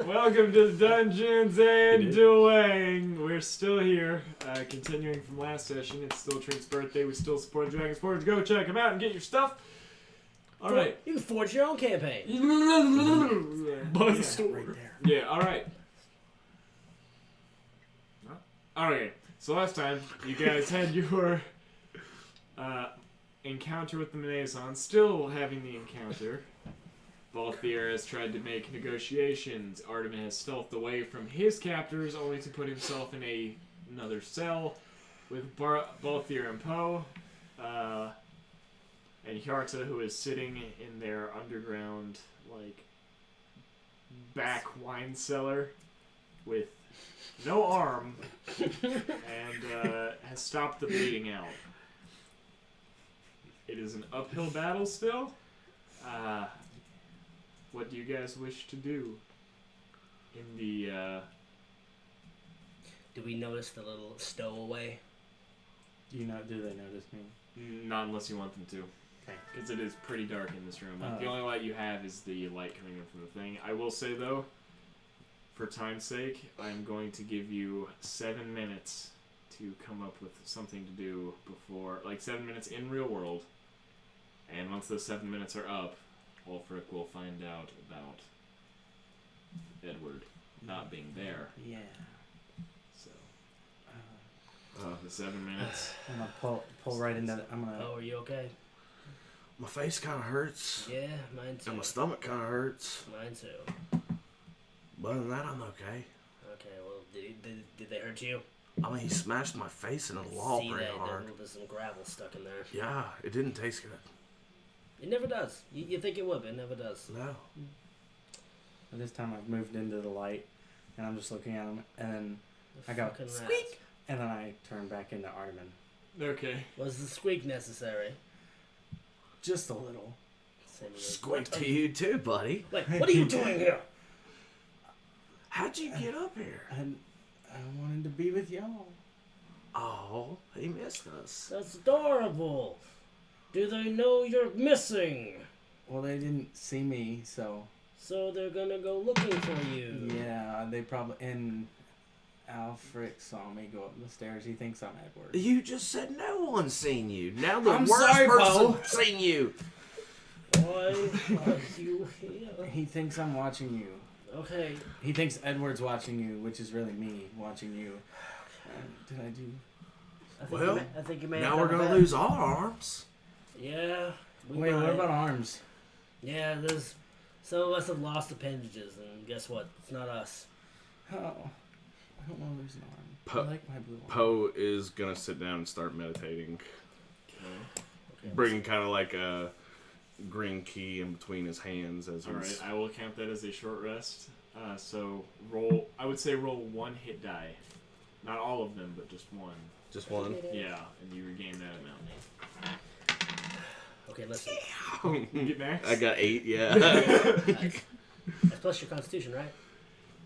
Welcome to Dungeons and Duwang. We're still here, continuing from last session. It's still Trent's birthday. We still support Dragon's Forge. Go check them out and get your stuff. All right. You can forge your own campaign. Buzz store. Right there. Yeah. All right. Okay. So last time you guys had your encounter with the Maison. Still having the encounter. Balthier has tried to make negotiations. Artemis has stealthed away from his captors, only to put himself in another cell with Balthier and Poe, and Hjarta, who is sitting in their underground, back wine cellar with no arm, and has stopped the bleeding out. It is an uphill battle still. What do you guys wish to do in the, Do we notice the little stowaway? Do they notice me? Not unless you want them to. Okay. Because it is pretty dark in this room. The only light you have is the light coming in from the thing. I will say, though, for time's sake, I'm going to give you 7 minutes to come up with something to do before... 7 minutes in real world. And once those 7 minutes are up, Ulfric will find out about Edward not being there. Yeah. So, the 7 minutes. I'm gonna pull right into it. Oh, are you okay? My face kind of hurts. Yeah, mine too. And my stomach kind of hurts. Mine too. But other than that, I'm okay. Okay, well, did they hurt you? I mean, he smashed my face into the wall pretty hard. There's some gravel stuck in there. Yeah, it didn't taste good. It never does. You think it would, but it never does. No. But this time I've moved into the light, and I'm just looking at him, and then I go, squeak! And then I turn back into Artemis. Okay. Was the squeak necessary? Just a little. Squeak to you too, buddy. What are you doing here? How'd you get up here? I wanted to be with y'all. Oh, he missed us. That's adorable. Do they know you're missing? Well, they didn't see me, so... So they're gonna go looking for you. Yeah, they probably... And Alfric saw me go up the stairs. He thinks I'm Edward. You just said no one's seen you. Now the I'm worst sorry, person Bo. seen you. Why are you here? He thinks I'm watching you. Okay. He thinks Edward's watching you, which is really me watching you. Did I do... I think you may now we're gonna lose all our arms. Yeah. Wait, what about arms? Yeah, some of us have lost appendages, and guess what? It's not us. Oh, I don't want to lose an arm. I like my blue arm. Poe is gonna sit down and start meditating, bringing kind of like a green key in between his hands as he's... Alright, I will count that as a short rest. So roll, I would say roll 1 hit die. Not all of them, but just one. Just one? Yeah, and you regain that amount. Okay, listen. You get max? I got 8, yeah. That's plus your constitution, right?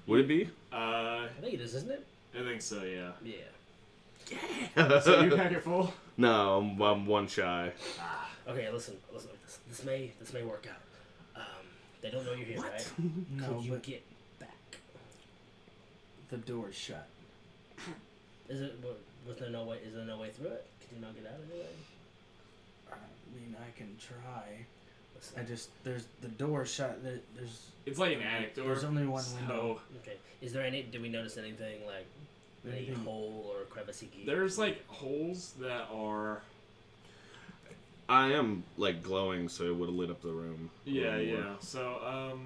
Would it be? I think it is, isn't it? I think so, yeah. Yeah. So you pack it full? No, I'm 1 shy. Okay, listen. This may work out. They don't know you're here, right? No, Could you but get back? the door's shut. Is there no way through it? Could you not get out anyway? I mean, I can try. Listen. There's the door shut. There's. It's like an attic door. There's only one window. Okay. Is there do we notice anything like any hole or crevice? There's holes that are... I am glowing, so it would have lit up the room. Yeah, yeah. So,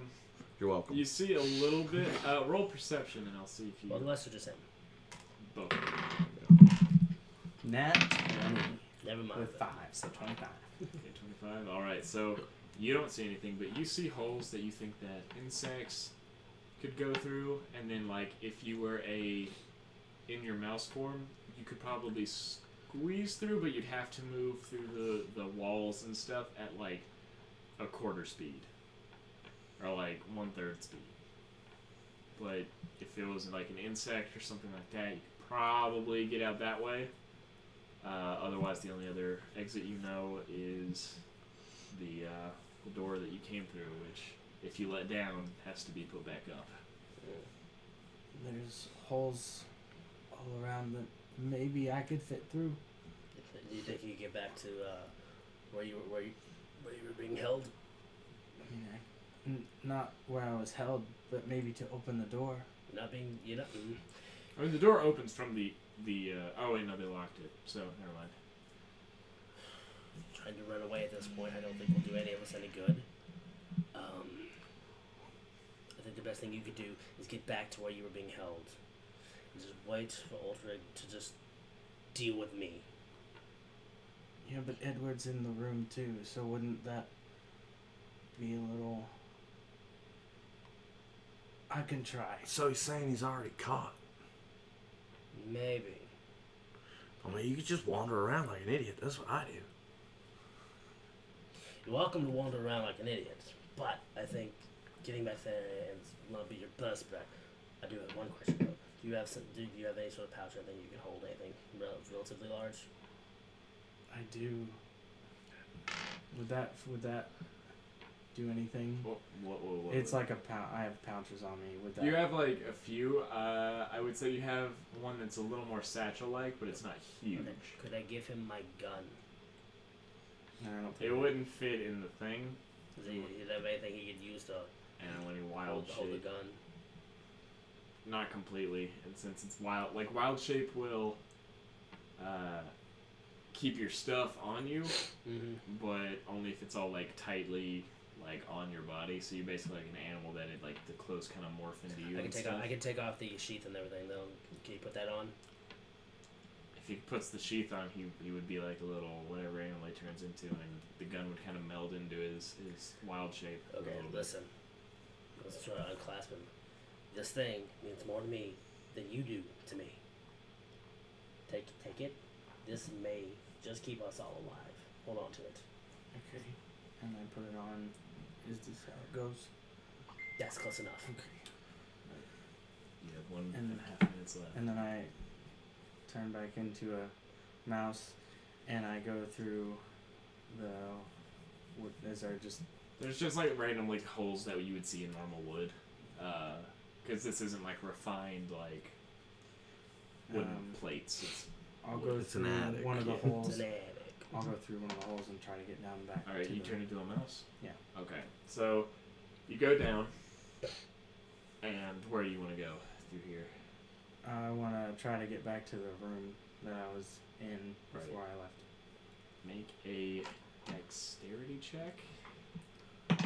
You're welcome. you see a little bit. Roll perception, and I'll see if you... Well, the rest are just him. Both. Nat 20 Never mind. with 5, so 25. Okay, 25. Alright, so you don't see anything, but you see holes that you think that insects could go through, and then, if you were in your mouse form, you could probably squeeze through, but you'd have to move through the walls and stuff at, a quarter speed. Or, 1/3 speed. But if it was, an insect or something like that, you could probably get out that way. Otherwise, the only other exit you know is the door that you came through, which, if you let down, has to be put back up. there's holes all around that maybe I could fit through. Do you think you could get back to where you were being held? I mean, not where I was held, but maybe to open the door. You're not. I mean, the door opens from the. Oh wait, no, they locked it. So never mind. Trying to run away at this point, I don't think will do any of us any good. I think the best thing you could do is get back to where you were being held. And just wait for Ultra to just deal with me. Yeah, but Edward's in the room too, so wouldn't that be a little... I can try. So he's saying he's already caught. Maybe. I mean, you could just wander around like an idiot. That's what I do. You're welcome to wander around like an idiot, but I think getting back there is not be your best bet. I do have one question though. Do you have any sort of pouch or anything you can hold anything relatively large? I do. Would that do anything? What? It's like a pouch. I have pouches on me. Would that? You have like a few. I would say you have one that's a little more satchel-like, but it's not huge. Okay. Could I give him my gun? No, I don't think It wouldn't fit in the thing. Does he have anything he could use to And when you wild hold the shape, gun? not completely, and since it's wild, like wild shape will keep your stuff on you, Mm-hmm. but only if it's all like tightly like on your body. So you're basically like an animal that it like the clothes kind of morph into you. I and can take stuff. off. I can take off the sheath and everything. Though, can you put that on? If he puts the sheath on, he would be like a little whatever animal he turns into, and the gun would kind of meld into his wild shape. a Okay, little bit. listen. Let's try to unclasp him. This thing means more to me than you do to me. Take it. This may just keep us all alive. Hold on to it. Okay. And I put it on. Is this how it goes? That's close enough. Okay. You have 1.5 And- minutes left. And then I turn back into a mouse, and I go through the. What is there just? There's just like random like holes that you would see in normal wood, because this isn't like refined like wooden plates. It's I'll go It's an through attic, one of the yeah. It's holes. an attic. I'll go through one of the holes and try to get down back. all right. to You the- turn into a mouse. Yeah. Okay. So you go down, and where do you want to go through here? I want to try to get back to the room that I was in Right. before I left. Make a dexterity check. I'm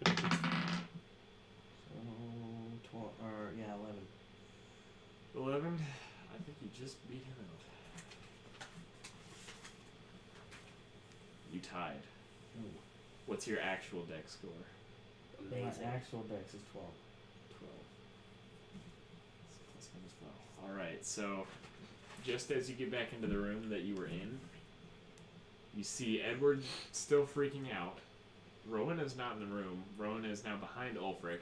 trying. So 12 or yeah, 11. 11. I think you just beat him out. You tied. What's your actual dex score? Amazing. My actual dex is 12. 12. Plus minus 12. Alright, so just as you get back into the room that you were in, you see Edward still freaking out. Rowan is not in the room. Rowan is now behind Ulfric.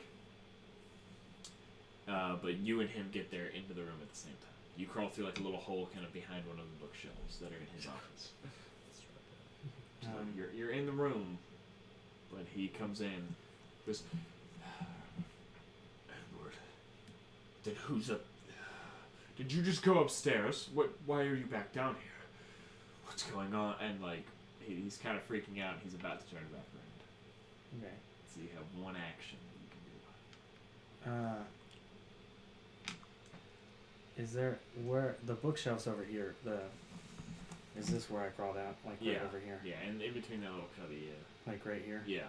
But you and him get there into the room at the same time. You crawl through like a little hole kind of behind one of the bookshelves that are in his office. So you're in the room, but he comes in. Goes, Edward, then who's up? Did you just go upstairs? Why are you back down here? What's going on? And like, he's kind of freaking out. And he's about to turn back around. Okay. So you have one action that you can do. Is there where the bookshelf's over here? Is this where I crawled out? Like right over here? Yeah, and in between that little cubby. Like right here? Yeah.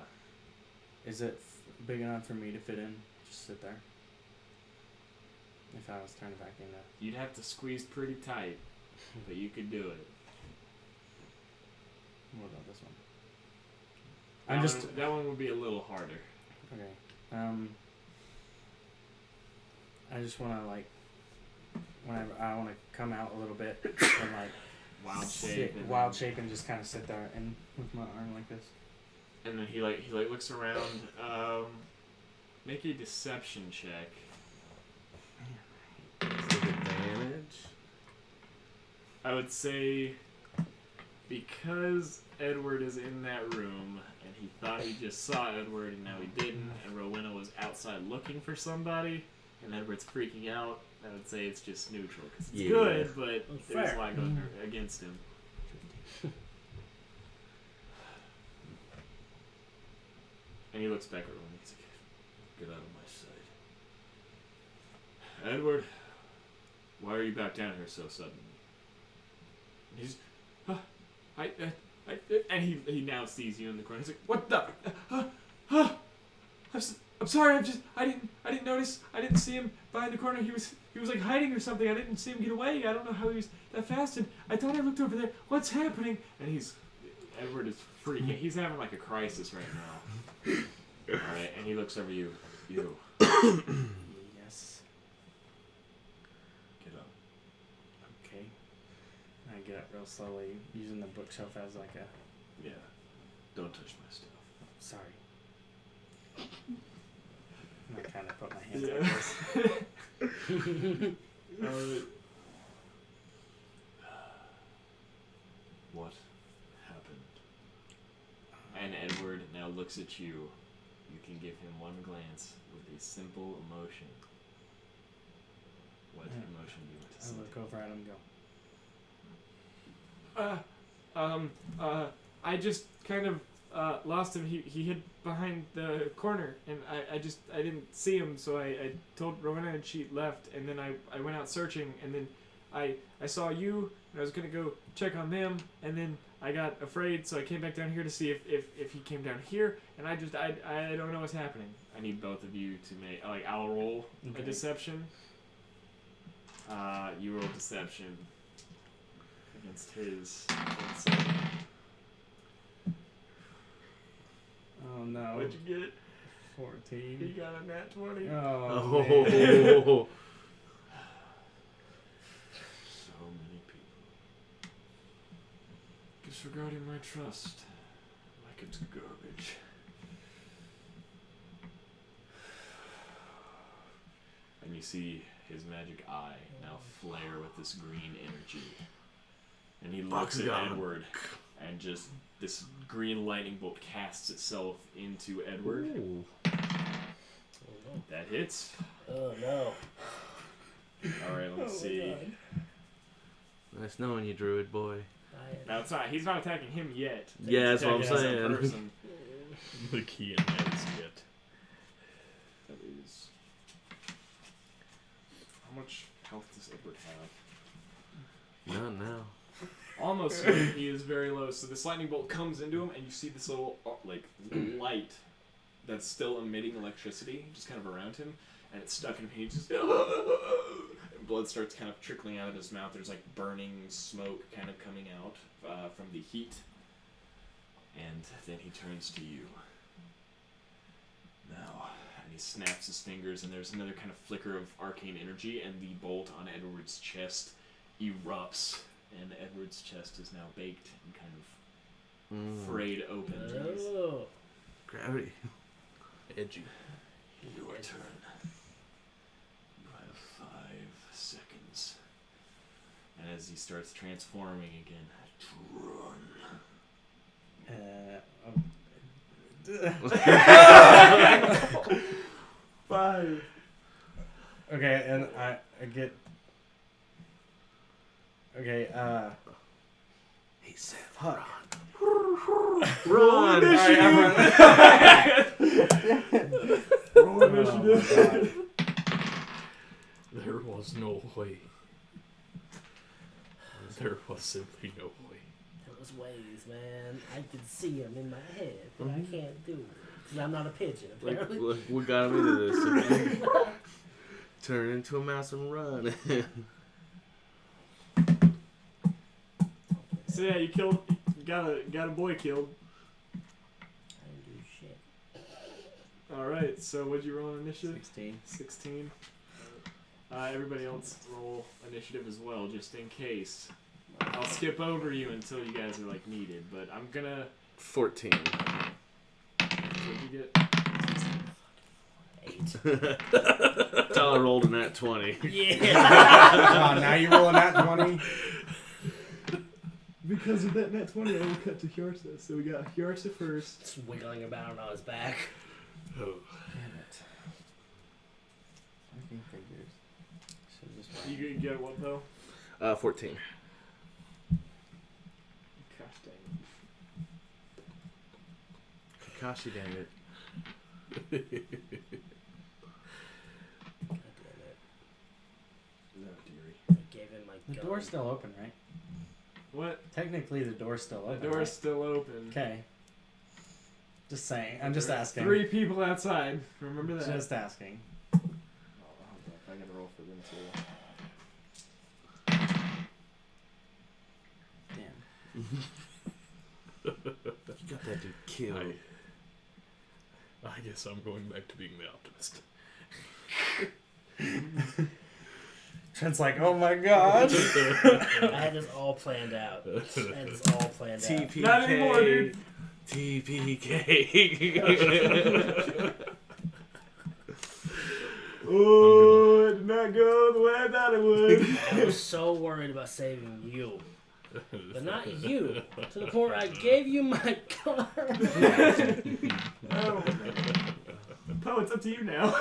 Is it big enough for me to fit in? Just sit there. If I was turned back into. You'd have to squeeze pretty tight, but you could do it. What about this one? That one would be a little harder. Okay. I just want to like. Whenever I want to come out a little bit and like wild shape and just kind of sit there and with my arm like this. And then he looks around. Make a deception check. Is it advantage? I would say because Edward is in that room, and he thought he just saw Edward, and now he didn't, and Rowena was outside looking for somebody, and Edward's freaking out, I would say it's just neutral, because it's good, but there's a lot going against him. And he looks back at Rowena, he's like, get out of my sight. Edward, why are you back down here so suddenly? And he's, and he now sees you in the corner. He's like, what the? I'm sorry. I didn't notice. I didn't see him behind the corner. He was like hiding or something. I didn't see him get away. I don't know how he was that fast. And I thought I looked over there. What's happening? And Edward is freaking. He's having like a crisis right now. All right, and he looks over you. You. Yes. Get up. Okay. I get up real slowly, using the bookshelf as like a... Yeah. Don't touch my stuff. Sorry. And I kind of put my hands like this. What happened? And Edward now looks at you. You can give him one glance with a simple emotion. What emotion do you want to see? I look over at him and go, I just kind of lost him. He hid behind the corner, and I didn't see him, so I told Rowena, and she left, and then I went out searching, and then I saw you, and I was gonna go check on them, and then I got afraid, so I came back down here to see if he came down here, and I don't know what's happening. I need both of you to make, I'll roll a deception. You roll deception against his insight. oh no. What'd you get? 14. He got a nat 20. Oh, man. So many people disregarding my trust like it's garbage. And you see his magic eye now flare with this green energy. And he looks at Edward, and just this green lightning bolt casts itself into Edward. Ooh. That hits. Oh no. Alright, let me see. Nice knowing you, Druid boy. Now it's not. He's not attacking him yet. Yeah, that's what I'm He's attacking saying. some person. The key in that is yet. That is. How much health does Edward have? Not now. Almost. He is very low. So this lightning bolt comes into him, and you see this little light that's still emitting electricity, just kind of around him, and it's stuck in him. He just and blood starts kind of trickling out of his mouth. There's like burning smoke kind of coming out from the heat, and then he turns to you. Now, and he snaps his fingers, and there's another kind of flicker of arcane energy, and the bolt on Edward's chest erupts, and Edward's chest is now baked and kind of frayed open. Oh. Gravity. Edgy. Your turn. You have 5 seconds. And as he starts transforming again, run. 5. Okay, and I get... Okay, He said, fuck. run! Alright, I'm running. Roll Oh, initiative. There was no way. There was simply no way. Those ways, man. I can see them in my head, but I can't do it. Because I'm not a pigeon, apparently. Look, what got him into this? Turn into a mouse and run. So yeah, you got a boy killed. I didn't do shit. Alright, so what'd you roll on initiative? 16. 16. Everybody else roll initiative as well, just in case. I'll skip over you until you guys are like needed, but I'm gonna. 14. What'd you get? 8. Tyler rolled in that 20. Yeah. Oh, now you're rolling that 20? Because of that net 20, I will cut to Hjarta. So we got Hjarta first. Just wiggling about on his back. Damn it. Working figures. Should just You get what though? 14. Gosh dang Kakashi, dang it. God damn it. No, dearie. I gave him my The gun. door's still open, right? What? Technically, the door's still open. The door's still open. Okay. Just saying. I'm just asking. 3 people outside. Remember that. Just asking. Oh, hold up. I gotta roll for them too. Damn. You got that dude killed. I guess I'm going back to being the optimist. Trent's like, oh my god. I had this all planned out. TPK. Not anymore, dude. TPK. Oh, it did not go the way I thought it would. I was so worried about saving you. But not you. To the point where I gave you my car. Oh. Poe, it's up to you now.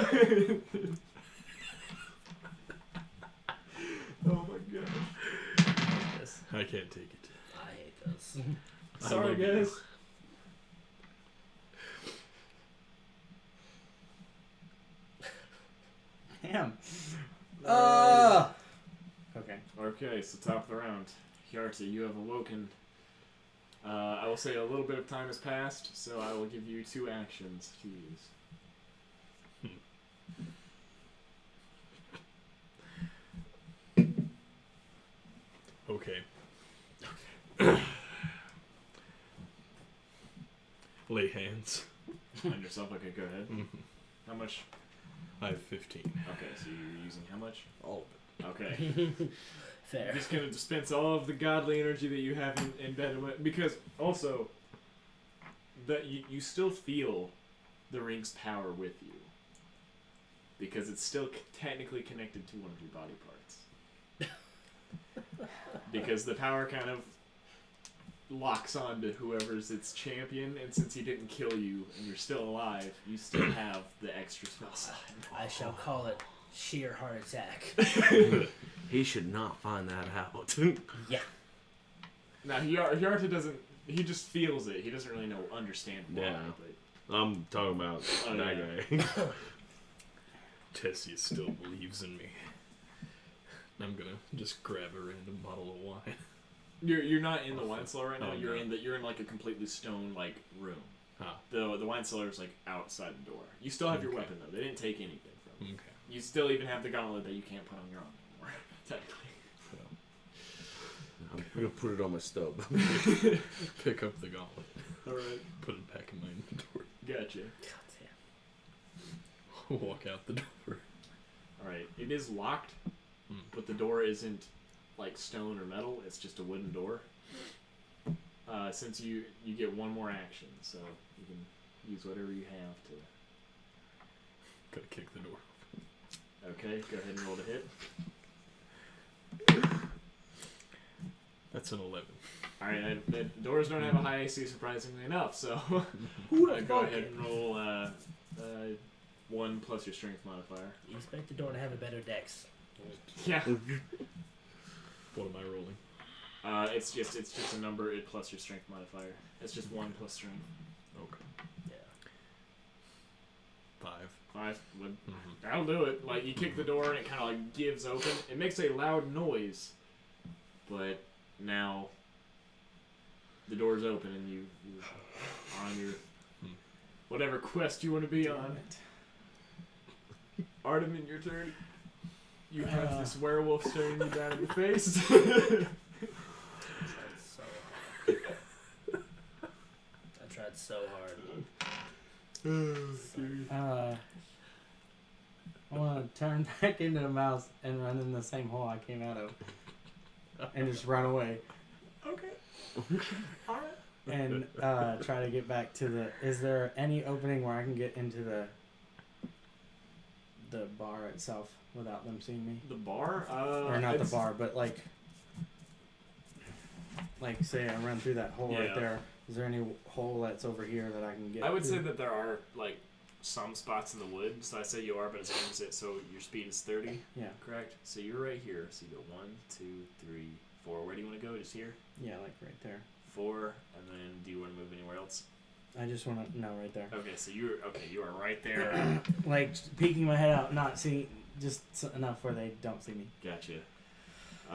Oh my gosh. I can't take it. I hate this. Sorry, love you. guys. Damn. Okay. Okay, so top of the round. Hjarta, you have awoken. I will say a little bit of time has passed, so I will give you 2 actions to use. Okay. Lay hands. On yourself, okay, go ahead. How much? I have 15. Okay, so you're using how much? All Okay. Fair. You're just gonna dispense all of the godly energy that you have embedded with, because also that you still feel the ring's power with you, because it's still technically connected to one of your body parts. Because the power kind of locks on to whoever's its champion, and since he didn't kill you and you're still alive, you still have the extra spell slot. I shall call it sheer heart attack. He should not find that out. Yeah. Now Hjarta doesn't. He just feels it. He doesn't really understand why. Yeah. But I'm talking about Oh, that yeah. guy. Tessie still believes in me. I'm gonna just grab a random bottle of wine. you're not in the wine cellar right now. Oh, You're no. you're in like a completely stone like room. Ah, The wine cellar is like outside the door. You still have your Okay. weapon though. They didn't take anything from you. okay. You still even have the gauntlet that you can't put on your arm anymore. Technically. I'm gonna put it on my stub. Pick up the gauntlet. All right. Put it back in my inventory. Gotcha. God Walk out the door. All right. It is locked, Hmm. but the door isn't like stone or metal. It's just a wooden door. Since you get one more action, so you can use whatever you have to. Gotta kick the door. Okay, go ahead and roll to hit. That's an 11. Alright, the doors don't have a high AC surprisingly enough, so go ahead and roll 1 plus your strength modifier. You expect the door to have a better dex. Yeah. What am I rolling? It's just a number plus your strength modifier. It's just 1 plus strength. Okay. Yeah. 5. 5 would Mm-hmm. that'll do it. Like you kick the door and it kinda like gives open. It makes a loud noise. But now the door's open and you are on your whatever quest you want to be on. Artemin, your turn. You have this werewolf staring you down in the face. I tried so hard. I want to turn back into the mouse and run in the same hole I came out of. And just run away. Okay. Alright. And try to get back to the... Is there any opening where I can get into the bar itself without them seeing me? The bar? Or not the bar, but like... like say I run through that hole right Yeah. there. Is there any hole that's over here that I can get? I would say through? that there are like some spots in the wood. So I say you are, but it's aims it. So your speed is 30. Yeah. Correct. So you're right here. So you go 1, 2, 3, 4. Where do you want to go? Just here. Yeah, like right there. 4, and then do you want to move anywhere else? I just want to know right there. Okay, so you are right there. Like peeking my head out, not seeing, just enough where they don't see me. Gotcha.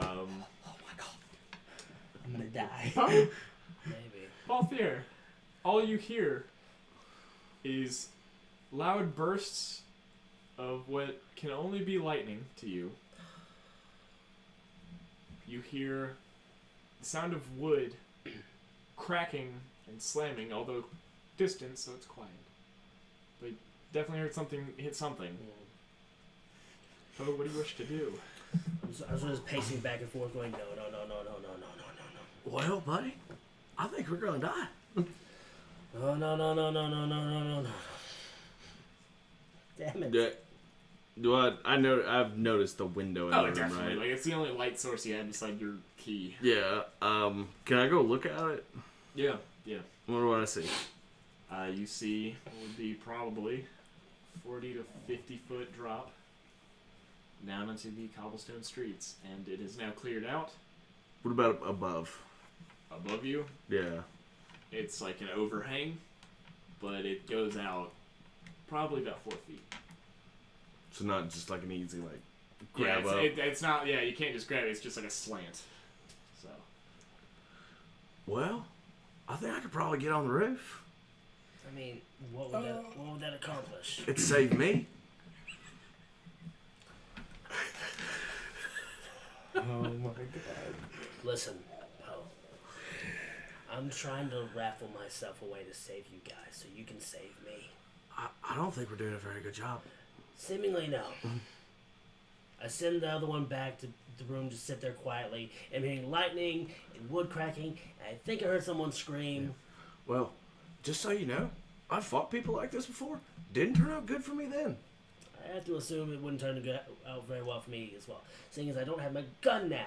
Oh my god, I'm gonna die. Maybe. Balthier, all you hear is loud bursts of what can only be lightning to you. You hear the sound of wood cracking and slamming, although distant, so it's quiet. But you definitely heard something hit something. Oh, what do you wish to do? I was just pacing back and forth, going, no. Well, buddy, I think we're gonna die. No. Damn it. I've noticed the window in the room, Definitely. right? Like, it's the only light source you have beside your key. Yeah. Can I go look at it? Yeah. What do I see? You see what would be probably 40 to 50 foot drop down into the cobblestone streets, and it is now cleared out. What about above? Above you, Yeah. it's like an overhang, but it goes out probably about 4 feet. So not just like an easy like Yeah, grab up. it's not. Yeah, you can't just grab it. It's just like a slant. So Well, I think I could probably get on the roof. I mean, what would that accomplish? It saved me. Oh my god. Listen, Poe. I'm trying to raffle myself away to save you guys, so you can save me. I don't think we're doing a very good job. Seemingly no. I send the other one back to the room to sit there quietly. I'm hearing lightning and wood cracking, and I think I heard someone scream. Well, just so you know, I've fought people like this before. Didn't turn out good for me then. I have to assume it wouldn't turn out very well for me as well, seeing as I don't have my gun now.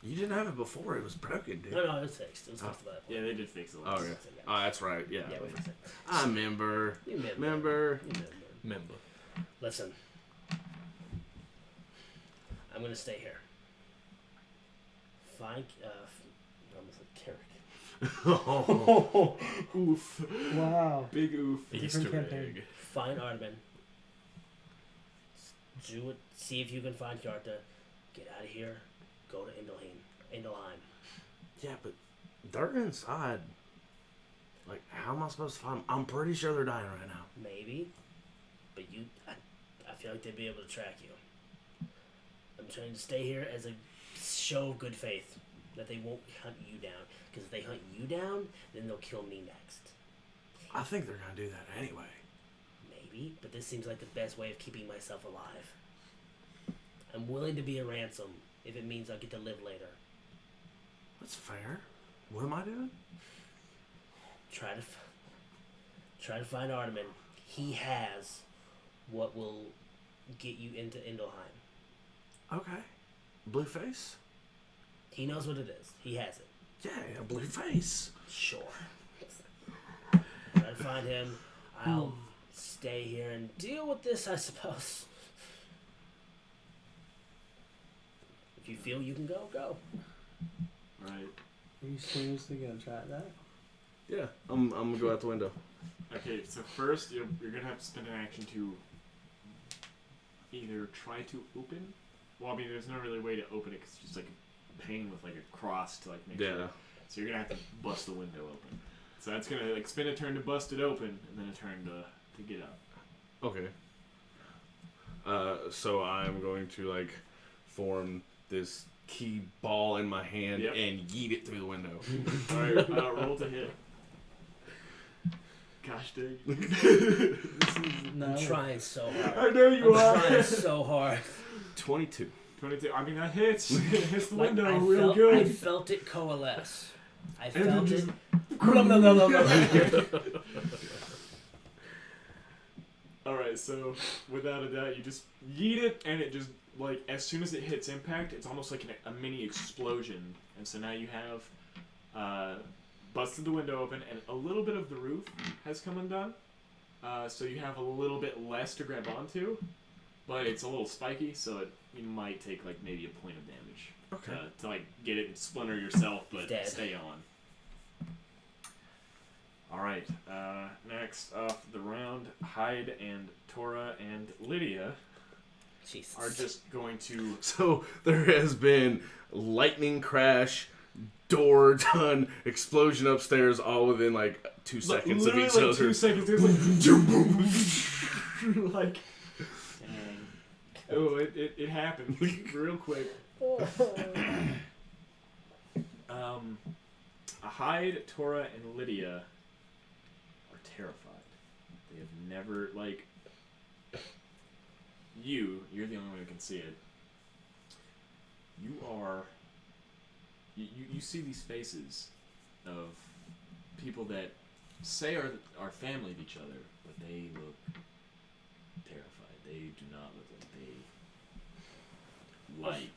You didn't have it before. It was broken, dude. No, it was fixed. It was fixed by that point. yeah, they did fix it. Oh yeah. So, Oh, that's right. Yeah. Yeah, we fixed it. I remember. You remember. Remember. You remember. Member. Listen. I'm gonna stay here. Find, I almost said Carrick. Oof. Wow. Big oof. Easter campaign. egg. Find Artemin. Do it. See if you can find Kiarta. Get out of here. Go to Indelheim. Yeah, but they're inside. Like, how am I supposed to find them? I'm pretty sure they're dying right now. Maybe. But I feel like they'd be able to track you. I'm trying to stay here as a show of good faith that they won't hunt you down. Because if they hunt you down, then they'll kill me next. I think they're gonna do that anyway. Maybe, but this seems like the best way of keeping myself alive. I'm willing to be a ransom if it means I'll get to live later. That's fair. What am I doing? Try to find Artemin. He has what will get you into Indelheim. Okay. Blue face? He knows what it is. He has it. Yeah, blue face. Sure. Try to find him. I'll stay here and deal with this, I suppose. If you feel you can go, go. Right. Are you seriously gonna try that? Yeah. I'm gonna go out the window. Okay, so first you're gonna have to spend an action to either try to open. Well, I mean, there's no really way to open it because it's just like a pane with like a cross to like make Yeah. sure. So you're gonna have to bust the window open. So that's gonna like spend a turn to bust it open, and then a turn to get out. Okay. So I'm going to like form this key ball in my hand Yep. and yeet it through the window. All right, roll to hit. Gosh dang. No. I'm trying so hard. I know you I'm are. trying so hard. 22. 22. I mean, that hits. It hits the window I real felt, good. I felt it coalesce. I And then felt just- it. Blah, blah, blah, blah, blah. Alright, so without a doubt, you just yeet it, and it just, like, as soon as it hits impact, it's almost like a mini explosion. And so now you have busted the window open, and a little bit of the roof has come undone. So you have a little bit less to grab onto, but it's a little spiky, so you might take like maybe a point of damage. Okay. To like get it and splinter yourself, but stay on. All right. Next off the round, Hyde and Tora and Lydia Jesus. are just going to. So there has been lightning crash, door done, explosion upstairs, all within like 2 seconds of each other. 2 seconds. It was like, oh, it happened real quick. Hyde, Tora, and Lydia are terrified. They have never you're the only one who can see it. You see these faces of people that say are family of each other, but they look terrified. They do not look like they like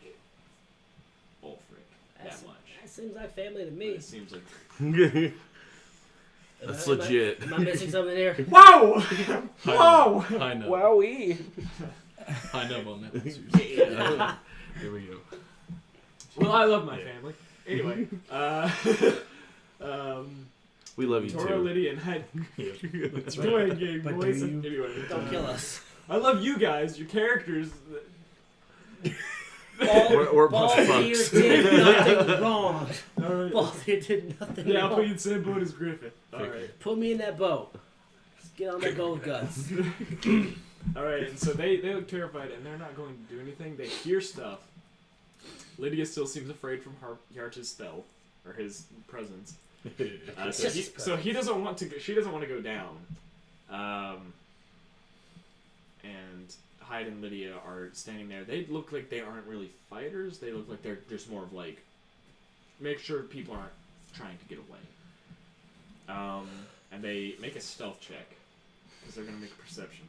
Ulfric that much. That seems like family to me. It seems like That's legit. Am I missing something here? whoa, whoa. High nub. Wowee. High nub on that one. Yeah. Here we go. Well, I love my family. Anyway, We love you Tora, too. Lydia, and Hyde. That's Go right. ahead, gang, But boys. do you? Anyway, Don't kill us. I love you guys. Your characters. We're a bunch of Balthier fucks. did nothing wrong. All right. Balthier did nothing Yeah, I'll put you wrong. in the same boat as Griffin. All right. Put me in that boat. Let's get on that gold guts. All right, and so they look terrified, and they're not going to do anything. They hear stuff. Lydia still seems afraid from Yarch's spell or his presence. So he doesn't want to. She doesn't want to go down. And Hyde and Lydia are standing there. They look like they aren't really fighters. They look like they're just more of like make sure people aren't trying to get away. And they make a stealth check because they're gonna make a perception.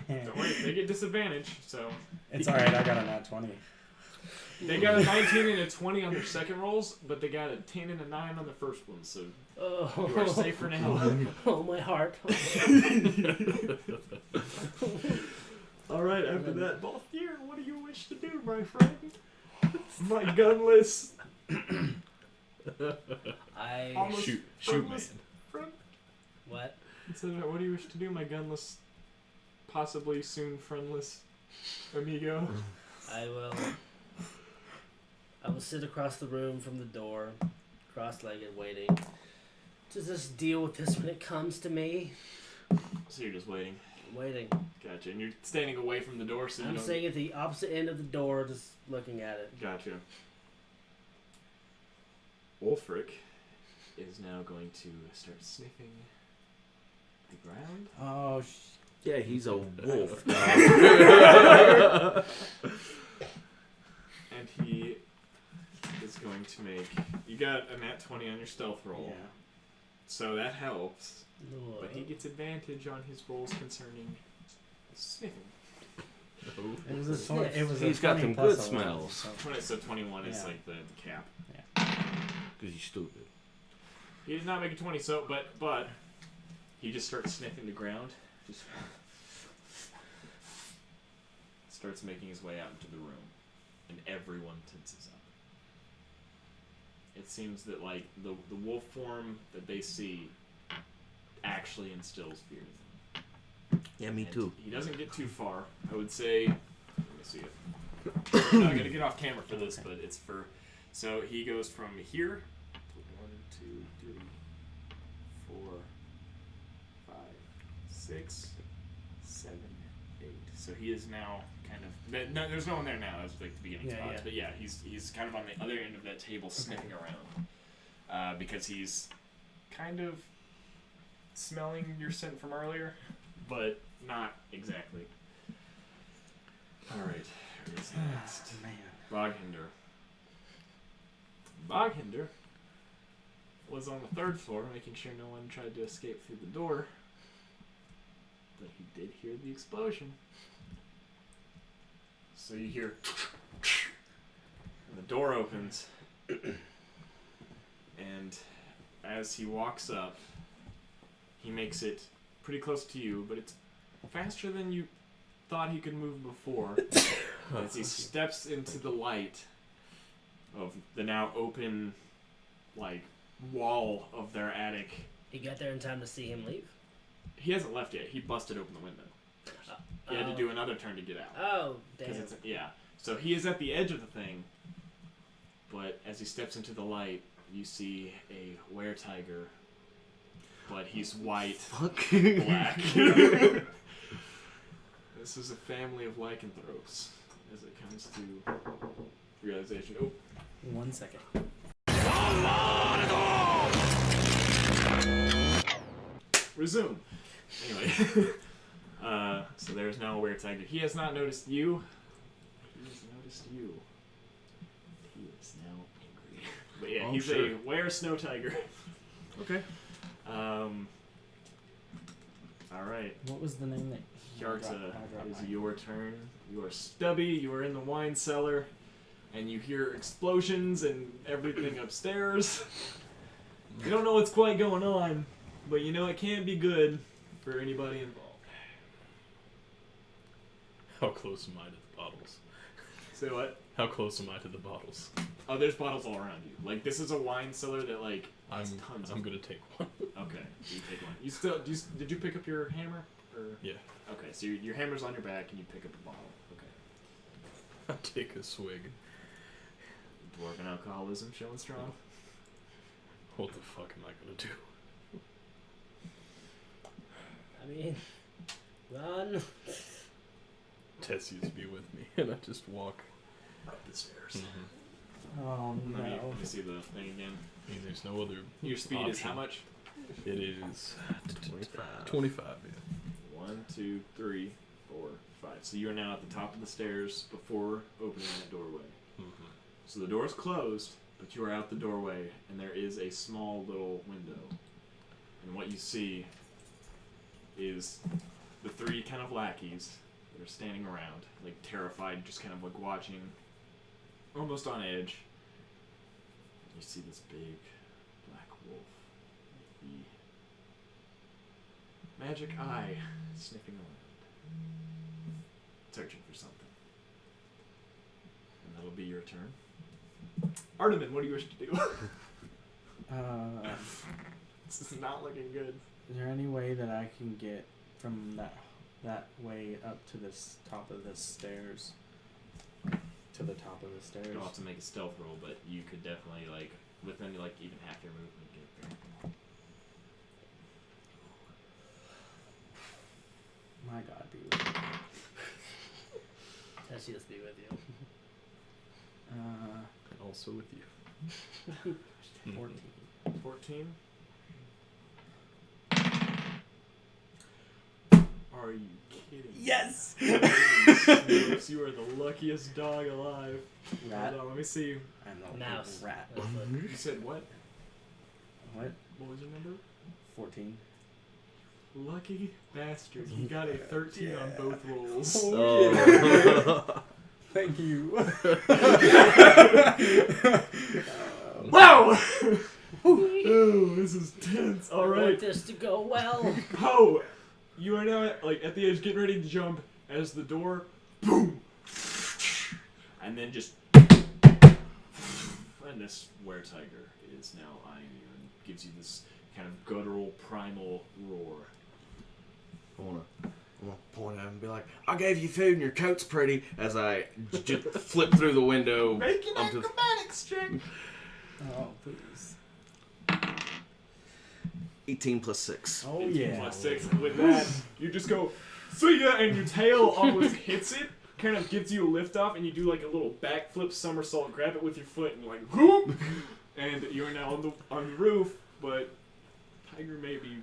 Don't worry, they get disadvantage. So It's alright, I got a nat 20. they got a 19 and a 20 on their second rolls, but they got a 10 and a 9 on the first one. So you are safer now. Oh, my heart. All right, after that, Balthier, what do you wish to do, my friend? My gunless. Almost Shoot, man. friend. What? It says, what do you wish to do, my gunless, possibly soon friendless amigo? I will sit across the room from the door, cross-legged, waiting. To just deal with this when it comes to me. So you're just waiting. I'm waiting. Gotcha. And you're standing away from the door, so you I'm don't... sitting at the opposite end of the door, just looking at it. Gotcha. Ulfric is now going to start sniffing the ground. Oh, Yeah, he's a wolf. And he is going to make... You got a nat 20 on your stealth roll. yeah. So that helps. Lord. But he gets advantage on his rolls concerning sniffing. It was a sort. It was. He's a got 20 them good plus 11, smells. So 21 is Yeah. like the cap. Because he's stupid. He did not make a 20, so but he just starts sniffing the ground. Just starts making his way out into the room, and everyone tenses up. It seems that like the wolf form that they see actually instills fear in them. Yeah, me And too. He doesn't get too far. I would say. Let me see it. No, I gotta get off camera for this, but it's for. So he goes from here. 1, 2, 3, 4, 5, 6, 7, 8. So he is now kind of. No, there's no one there now. It's like the beginning Yeah, spot. yeah. But yeah, he's kind of on the other end of that table, sniffing around, because he's kind of smelling your scent from earlier, but not exactly. All right, who is next? Man. Boghinder. Boghinder was on the 3rd floor, making sure no one tried to escape through the door, but he did hear the explosion. So you hear, and the door opens, and as he walks up, he makes it pretty close to you, but it's faster than you thought he could move before. As he steps into the light of the now open, like, wall of their attic. He got there in time to see him leave? He hasn't left yet. He busted open the window. He had to do another turn to get out. Oh, damn. Yeah. So he is at the edge of the thing, but as he steps into the light, you see a were-tiger, but he's white, black. This is a family of lycanthropes, as it comes to realization. Oh. 1 second. Resume. Anyway. So there's now a were-tiger. He has not noticed you. He has noticed you. He is now angry. But yeah, he's a were-snow tiger. Okay. Alright. What was the name that... Yarta, it is your turn. You are Stubby, you are in the wine cellar, and you hear explosions and everything upstairs. You don't know what's quite going on, but you know it can't be good for anybody involved. How close am I to the bottles? Say what? How close am I to the bottles? Oh, there's bottles all around you. Like, this is a wine cellar that, like, has tons of... I'm gonna take one. Okay, you take one. You still... Did you pick up your hammer? Or... Yeah. Okay, so your hammer's on your back and you pick up a bottle. Okay. I'll take a swig. Dwarven alcoholism showing strong. What the fuck am I gonna do? I mean, run. Tess used to be with me, and I just walk Up the stairs. Mm-hmm. Oh, Let me no. see the thing again. I mean, there's no other. Your speed is option. how much? It is 25. 25. Yeah. 1, 2, 3, 4, 5. So you are now at the top of the stairs before opening that doorway. Mm-hmm. So the door is closed, but you are out the doorway, and there is a small little window. And what you see is the 3 kind of lackeys that are standing around, like terrified, just kind of like watching, almost on edge. You see this big black wolf with the magic eye sniffing around, searching for something. And that'll be your turn. Artemin, what do you wish to do? This is not looking good. Is there any way that I can get from that way up to this top of the stairs? To the top of the stairs? You'll have to make a stealth roll, but you could definitely, like, within, like, even half your movement, get there. My God, be with me. Tessie, let's be with you. And also with you. 14. 14? Are you kidding? Yes! Snopes, you are the luckiest dog alive. Rat. Hold on, let me see. I'm not Mouse. a rat. That's what- You said what? What? What was your number? 14. Lucky bastard. You got a 13 on Yeah. both rolls. Oh. Thank you. Wow! Oh, this is tense. I want Alright. this to go well. Poe! You are now at the edge, getting ready to jump as the door, boom! And then just... And this were-tiger is now eyeing you and gives you this kind of guttural, primal roar. I wanna point at him and be like, I gave you food and your coat's pretty, as I just flip through the window. Make an onto- acrobatics check! Oh, please. 18 plus 6. Oh, 18 yeah. plus 6. With that, you just go, see ya, and your tail almost hits it, kind of gives you a lift off, and you do like a little backflip somersault, grab it with your foot, and you're like, whoop! And you're now on the roof, but Tiger may be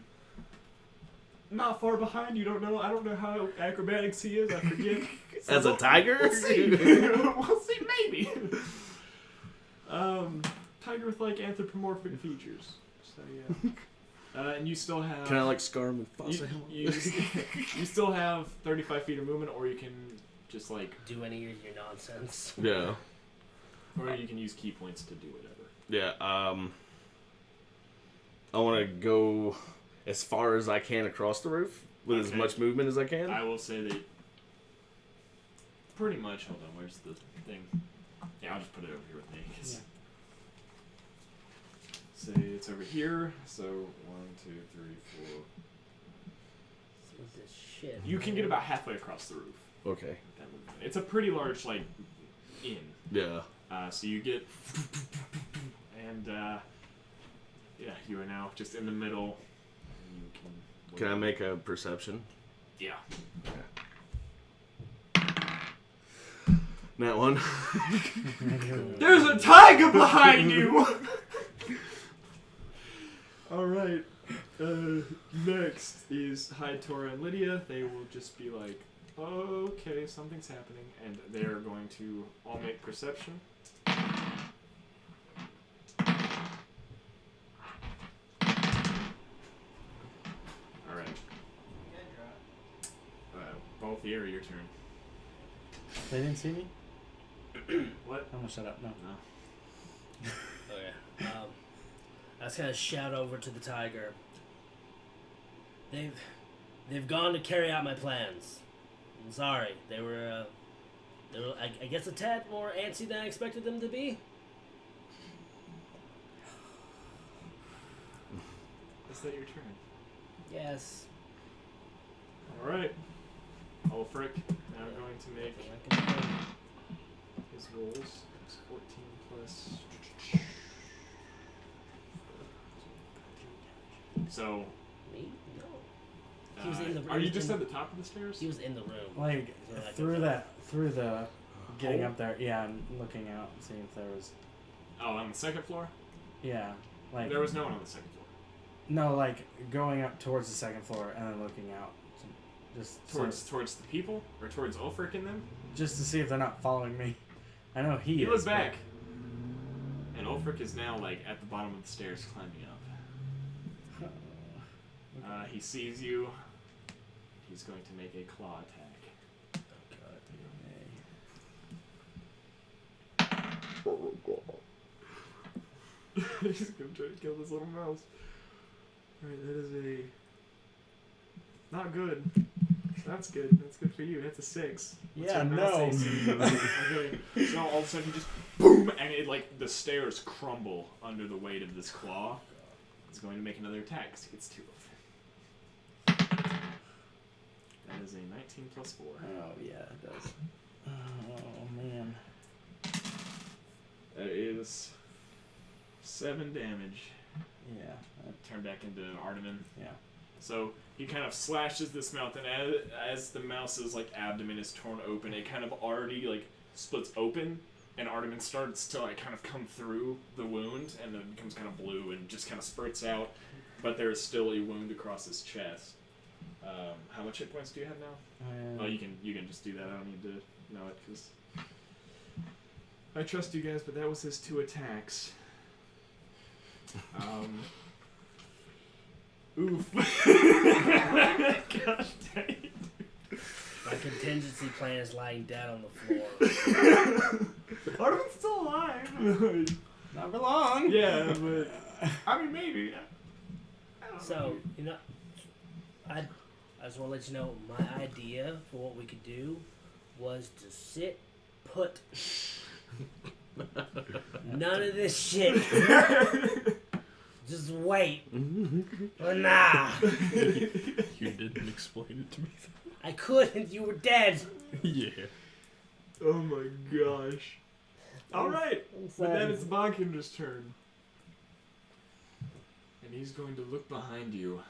not far behind. You don't know. I don't know how acrobatics he is. I forget. As a tiger? We'll see. We'll see. Maybe. Tiger with like anthropomorphic features. So yeah. And you still have. Can I like scar Mufasa? You still have 35 feet of movement, or you can just like, Do any of your nonsense. Yeah. or you can use key points to do whatever. Yeah, I want to go as far as I can across the roof with as Okay. much movement as I can. I will say that pretty much. Hold on, where's the thing? Yeah, I'll just put it over here with me. 'Cause say it's over here. So 1, 2, 3, 4. What's this shit? You can get about halfway across the roof. Okay. with that movement. It's a pretty large like inn. Yeah. So you get and yeah, you are now just in the middle. And you Can I make a perception? Yeah. That one. There's a tiger behind you! Alright. Next is Hyde, Tora, and Lydia. They will just be like, okay, something's happening. And they're going to all make perception. Alright. Both here, your turn. They didn't see me? What? I'm gonna shut up. No. No. Okay. I just kind of shout over to the tiger. They've gone to carry out my plans. I'm sorry. They were I guess a tad more antsy than I expected them to be. Is that your turn? Yes. Alright. Ulfric now going to make Nothing I can do. his rolls. It's 14 plus. So, Me? No. He was in the- are he you was just in at the top of the stairs? He was in the room. Like So I through can- the getting Hole? up there. Yeah, I'm looking out and seeing if there was. Oh, on the second floor? Yeah, like There was no one on the second floor. no, like going up towards the second floor and then looking out, just Towards the people? Or towards Ulfric and them? just to see if they're not following me. I know he You is. look but- back. And Ulfric is now, like, at the bottom of the stairs climbing up. He sees you. He's going to make a claw attack. He's going to try to kill this little mouse. Alright, that is a... Not good. That's good. That's good for you. That's a 6. What's Yeah, your mouse no. AC? Okay. So all of a sudden he just boom, and it like the stairs crumble under the weight of this claw. He's going to make another attack because he gets 2 of them. That is a 19 plus 4. Oh yeah, it does. Oh man. That is 7 damage. Yeah. Turn back into Artemin. Yeah. So he kind of slashes this mouth, and as the mouse's like abdomen is torn open, it kind of already like splits open, and Artemin starts to like kind of come through the wound, and then becomes kind of blue and just kind of spurts out. But there is still a wound across his chest. How much hit points do you have now? Oh, you can just do that. I don't need to know it because I trust you guys. But that was his 2 attacks. Oof. God dang. My contingency plan is lying down on the floor. Artemin's still alive. Not for long. Yeah, but I mean maybe. I don't So, know. you know, I just want to let you know my idea for what we could do was to sit put. None of this shit. Just wait. Or nah. You didn't explain it to me. I couldn't. You were dead. Yeah. Oh my gosh. Alright. I'm But then sad. it's Bonkinder's turn. And he's going to look behind you.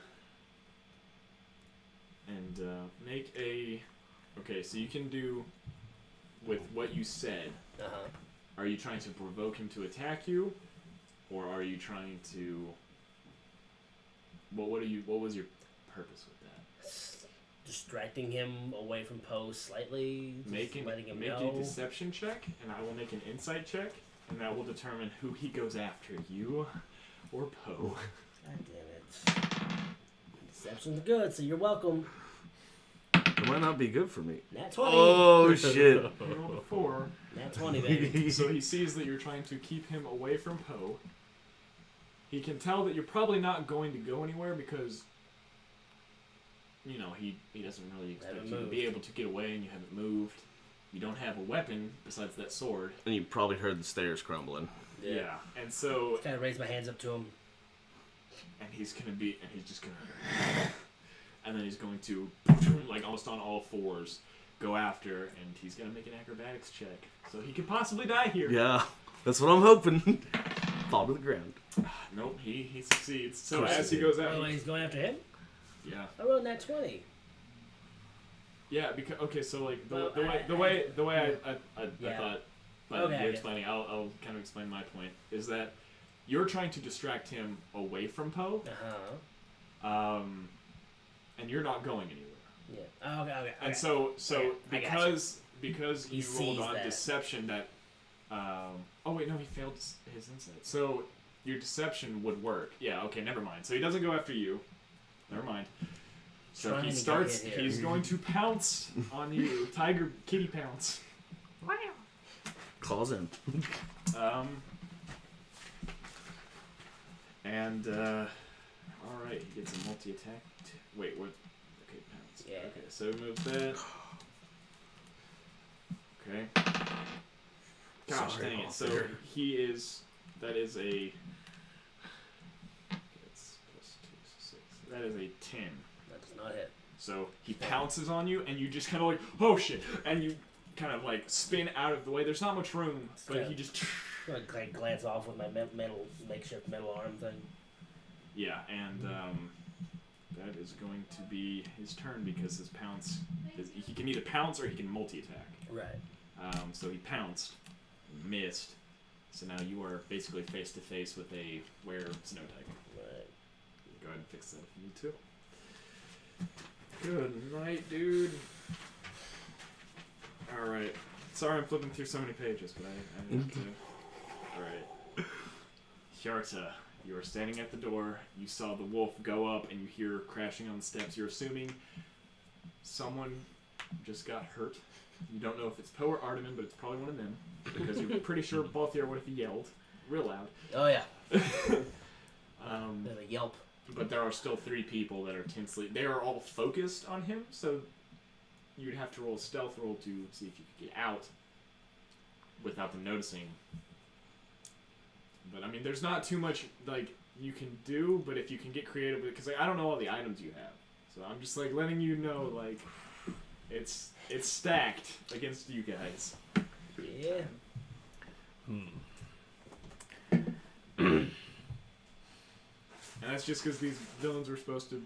And make a... Okay, so you can do... With what you said, Uh-huh. are you trying to provoke him to attack you? Or are you trying to... What was your purpose with that? Distracting him away from Poe slightly. Just letting him Make know. a deception check, and I will make an insight check, and that will determine who he goes after, you or Poe. God damn it. Deception's good, so you're welcome. It might not be good for me. Nat 20. Oh shit! You rolled a 4. Nat 20, baby. So he sees that you're trying to keep him away from Poe. he can tell that you're probably not going to go anywhere because, you know, he doesn't really expect you to be able to get away, and you haven't moved. You don't have a weapon besides that sword. And you probably heard the stairs crumbling. Yeah. And so... Kind of raise my hands up to him. And he's just gonna... And then he's going to, like, almost on all fours, go after, and he's gonna make an acrobatics check. So he could possibly die here. Yeah, that's what I'm hoping. Fall to the ground. Nope, he succeeds. So as he goes out... Oh, he's going after him? Yeah. I rolled that 20. Yeah, because okay, so like the way I thought, but you're explaining, I'll kind of explain my point is that you're trying to distract him away from Poe, and you're not going anywhere. Yeah. Oh, okay. And so because you rolled on that. deception that, oh wait, no, he failed his insight. So your deception would work. Yeah. Okay. Never mind. So he doesn't go after you. Never mind. So he starts. He's going to pounce on you, kitty pounce. Wow. Claws in. And all right, he gets a multi-attack. Wait, what? Okay, pounce. Yeah. Okay, so move that. Okay. Gosh Sorry, dang it! So Walter. he is. That is a. It's plus 2, 6. That is a 10. That does not hit. So he pounces on you, and you just kind of like, oh shit, and you kind of like spin out of the way. There's not much room, but he just. I'm gonna like glance off with my makeshift metal arm thing. Yeah, and that is going to be his turn because his pounce. He can either pounce or he can multi-attack. Right. So he pounced, missed. So now you are basically face to face with a snow tiger. Right. Go ahead and fix that if you need to. Good night, dude. Alright. Sorry I'm flipping through so many pages, but I have to. Alright. Hjarta, you are standing at the door. You saw the wolf go up and you hear crashing on the steps. You're assuming someone just got hurt. You don't know if it's Poe or Artemin, but it's probably one of them. Because you're pretty sure Balthier would have yelled real loud. Oh, yeah. Bit Um, of a yelp. But there are still 3 people that are tensely... They are all focused on him, so you'd have to roll a stealth roll to see if you could get out without them noticing. But, I mean, there's not too much, like, you can do, but if you can get creative with it... Because, like, I don't know all the items you have. So I'm just, like, letting you know, like, it's stacked against you guys. Yeah. And that's just because these villains were supposed to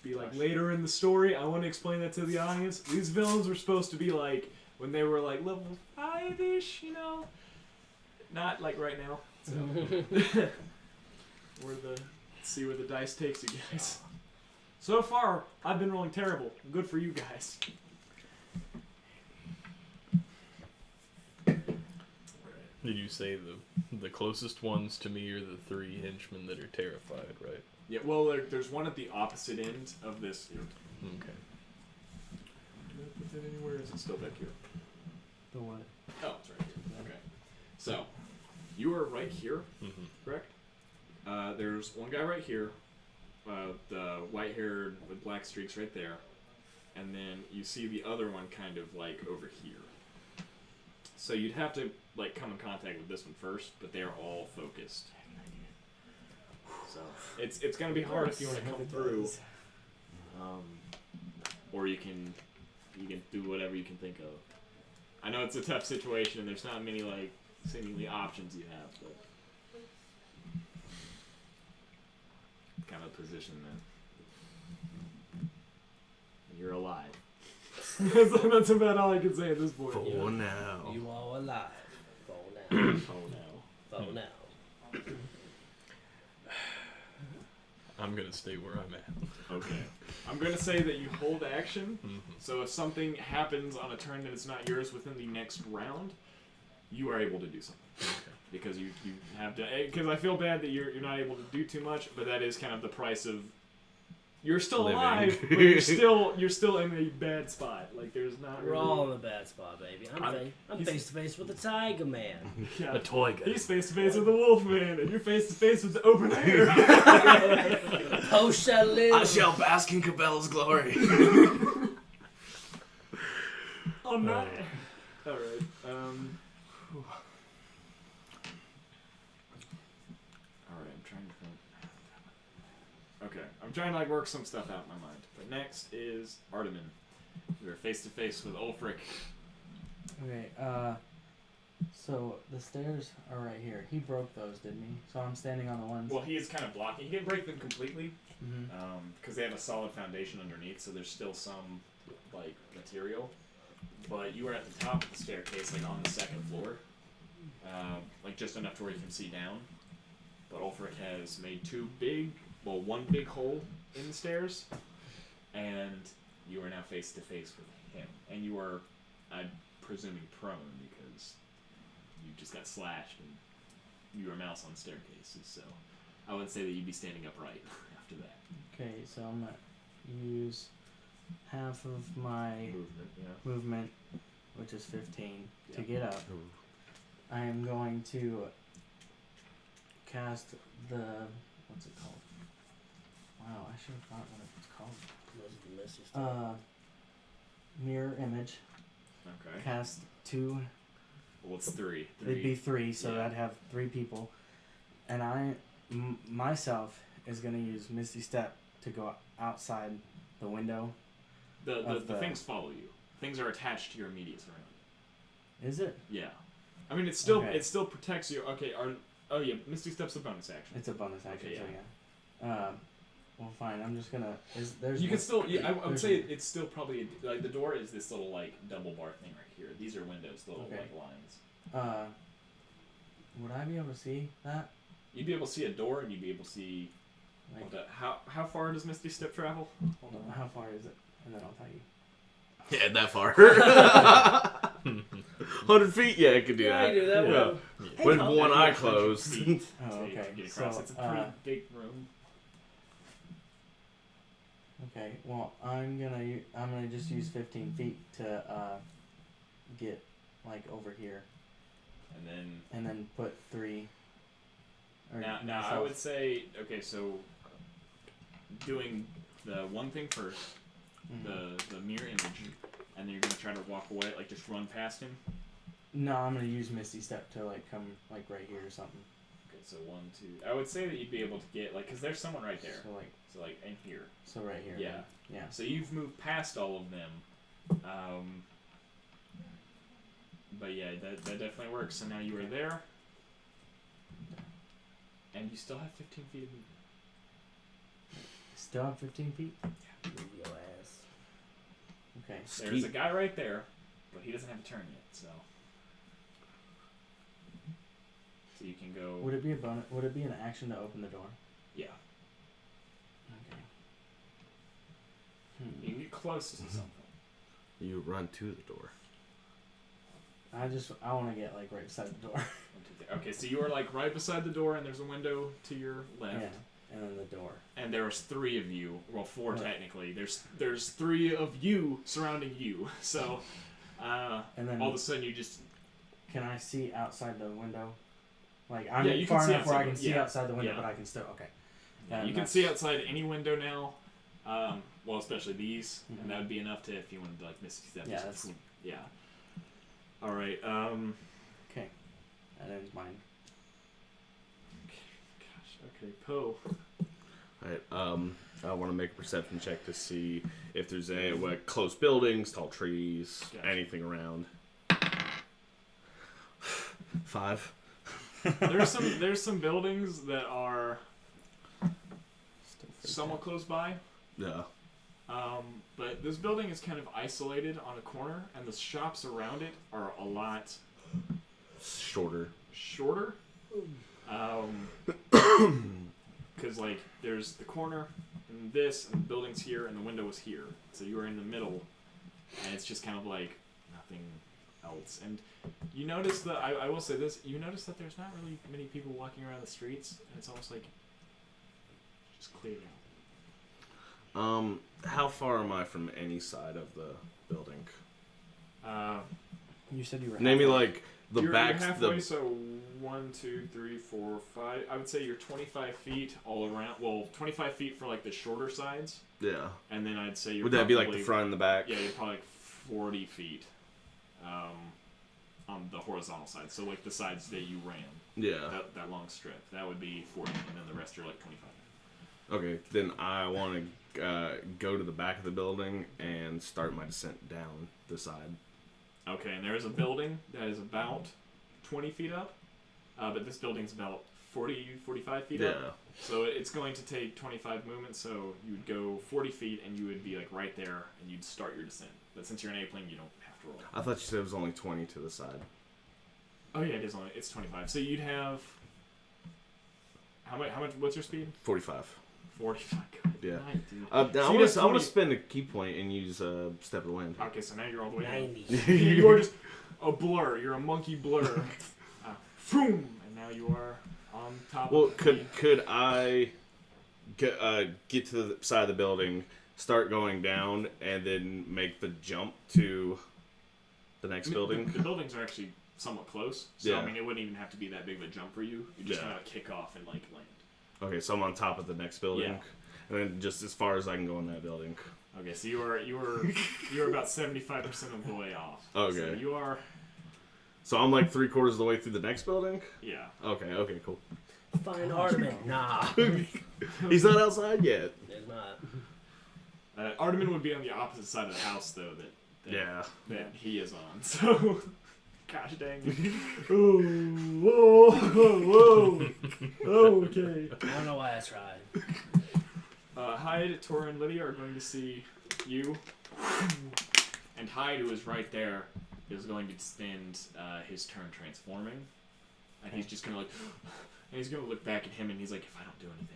be like later in the story. I want to explain that to the audience. These villains were supposed to be like when they were like level 5-ish, you know, not like right now. So see where the dice takes you guys. So far, I've been rolling terrible. Good for you guys. Did you say the closest ones to me are the 3 henchmen that are terrified, right? Yeah, well, there's one at the opposite end of this. Okay. Did I put that anywhere? Is it still back here? The what? Oh, it's right here. Okay. So, you are right here, correct? There's one guy right here, the white-haired with black streaks right there, and then you see the other one kind of like over here. So you'd have to like come in contact with this one first, but they're all focused. So it's gonna be hard if you want to come through, or you can do whatever you can think of. I know it's a tough situation, and there's not many like seemingly options you have, but kind of position that you're alive. That's about all I can say at this point. For now. You are alive. For now. Oh no. For now. I'm gonna stay where I'm at. Okay. I'm gonna say that you hold action. So if something happens on a turn that is not yours within the next round, you are able to do something. Okay. Because you have to. Because I feel bad that you're not able to do too much, but that is kind of the price of, You're still living. alive, but you're still in a bad spot. Like there's not We're really. all in a bad spot, baby. I'm he's- face to face with the Tiger Man. Yeah. A toy guy. He's face to face with the Wolf Man, and you're face to face with the open air. Post shall live. I shall bask in Cabela's glory. Oh no! All right. All right. I'm trying to think. Okay, I'm trying to like work some stuff out in my mind. But next is Artemin. You're face to face with Ulfric. Okay, so the stairs are right here. He broke those, didn't he? So I'm standing on the ones. Well, he is kind of blocking. He didn't break them completely, Mhm. because they have a solid foundation underneath. So there's still some like material. But you were at the top of the staircase, like on the second floor, like just enough to where you can see down. But Ulfric has made one big hole in the stairs, and you are now face to face with him. And you are, I'm presuming, prone because you just got slashed and you were a mouse on staircases. So I would say that you'd be standing upright after that. Okay, so I'm gonna use half of my Movement, yeah. movement, which is 15, to Yeah. get up. I am going to cast the what's it called? Wow, I should have thought what it was called. Those are the misty stuff. Mirror image. Okay. Cast 2. Well, it's three. It'd be 3, so Yeah. I'd have 3 people, and myself is gonna use Misty Step to go outside the window. The things follow you. Things are attached to your immediate surroundings. Is it? Yeah. I mean, it still protects you. Okay. Oh yeah, Misty Step's a bonus action. It's a bonus action, Okay, so yeah. Well, fine. I'm just gonna. There's. You can still. Yeah, I would there's say it's still probably like the door is this little like double bar thing right here. These are windows, little Okay. like lines. Would I be able to see that? You'd be able to see a door, and you'd be able to see. Like, How far does Misty Step travel? Hold on. how far is it? And then I'll tell you. Yeah, that far. 100 feet? Yeah, it could do Yeah, I that. do that Yeah. well. With Hey, one Yeah, eye 100 closed. feet Oh, to okay. get across. So, It's a pretty big room. Okay. Well, I'm gonna just use 15 feet to get like over here, And then put 3. Or now I myself. would say okay, so doing the one thing first. Mhm. The mirror image, and then you're gonna try to walk away, like just run past him. No, I'm gonna use Misty Step to like come like right here or something. Okay, so 1, 2. I would say that you'd be able to get like, cause there's someone right there. So like in here. right here. Yeah. Yeah. So you've moved past all of them. But yeah, that definitely works. So now you are there, and you still have 15 feet of movement. Still have 15 feet. Move your ass. Okay. There's a guy right there, but he doesn't have a turn yet. So you can go. Would it be a bonus? Would it be an action to open the door? Yeah. Okay. You can get close to something. You run to the door. I want to get like right beside the door. Okay, so you are like right beside the door, and there's a window to your left. Yeah. And then the door. And there's 3 of you. Well, 4 Right. technically. There's 3 of you surrounding you. So, And then all of a sudden you just. can I see outside the window? Like I'm Yeah, you can far see enough where I outside can the- see yeah, outside the window, yeah. but I can still okay. You can see outside any window now. Well, especially these, and that would be enough to if you wanted to like Misty Step. Yeah, just- yeah. All right. Okay, that ends mine. Gosh. Okay. Poe. Alright, I want to make a perception check to see if there's any like close buildings, tall trees, Gotcha. anything around. 5. There's some buildings that are somewhat close by. Yeah. But this building is kind of isolated on a corner, and the shops around it are a lot Shorter. shorter. Because like there's the corner, and this, and the building's here, and the window is here. So you are in the middle, and it's just kind of like nothing else. And you notice that I will say this: you notice that there's not really many people walking around the streets, and it's almost like just cleared How far am I from any side of the building? You said you were. Name me halfway. like the you're back. halfway, so 1, 2, 3, 4, 5. I would say you're 25 feet all around. Well, 25 feet for like the shorter sides, Yeah. and then I'd say you're. Would that be like probably- the front and the back? Yeah, you're probably like 40 feet on the horizontal side. So like the sides that you ran, Yeah. that long strip, that would be 40, and then the rest are like 25. Okay, then I want to go to the back of the building and start my descent down the side. Okay, and there is a building that is about 20 feet up, but this building's about 45 feet Yeah. up. So it's going to take 25 movements, so you would go 40 feet and you would be like right there and you'd start your descent. But since you're an A-plane, you don't have to roll. I thought you said it was only 20 to the side. Oh yeah, it's 25. So you'd have how much what's your speed? 45. 45. Good Yeah. night, dude. I'm So you going have to 20 spend a key point and use Step of the Wind. Okay, so now you're all the way down. 90. You are just a blur. You're a monkey blur. Boom! And now you are on top Well, of the... could I get to the side of the building, start going down, and then make the jump to the next building? The buildings are actually somewhat close, so Yeah. I mean, it wouldn't even have to be that big of a jump for you. You just Yeah. kind of kick off and like land. Okay, so I'm on top of the next building, Yeah. and then just as far as I can go in that building. Okay, so you were about 75% of the way off. Okay. So you are, So I'm like 3/4 of the way through the next building. yeah. Okay, cool. Find Artemis. Nah. He's not outside yet. It's not. Artemin would be on the opposite side of the house though Yeah. that he is on. So, gosh dang it. Whoa. Okay. I don't know why I tried. Hyde, Tora, and Lydia are going to see you. And Hyde, who is right there, is going to spend his turn transforming. And he's just going to and he's going to look back at him and he's like, if I don't do anything,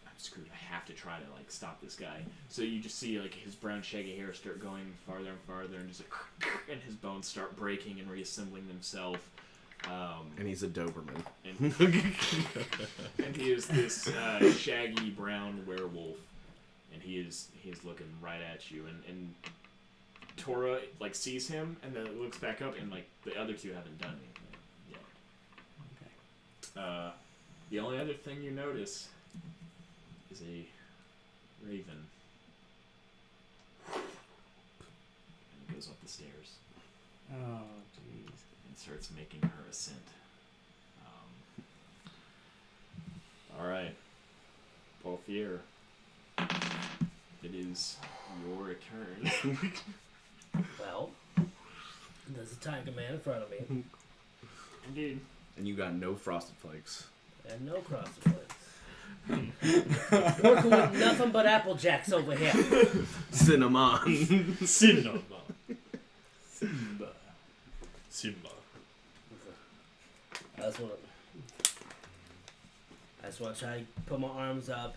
I'm screwed. I have to try to like stop this guy. So you just see like his brown shaggy hair start going farther and farther and just like, and his bones start breaking and reassembling themselves. And he's a Doberman. And he is this shaggy brown werewolf, and he is looking right at you. And Tora like sees him, and then looks back up, and like the other two haven't done anything yet. Okay. The only other thing you notice is a raven, and it goes up the stairs Oh, jeez. and starts making her ascent. All right, Paulfier, it is your turn. Well, there's a tiger man in front of me. Indeed. And you got no Frosted Flakes. And no crosswords. Working with nothing but Apple Jacks over here. Cinnamon. Simba. I just want to try to put my arms up.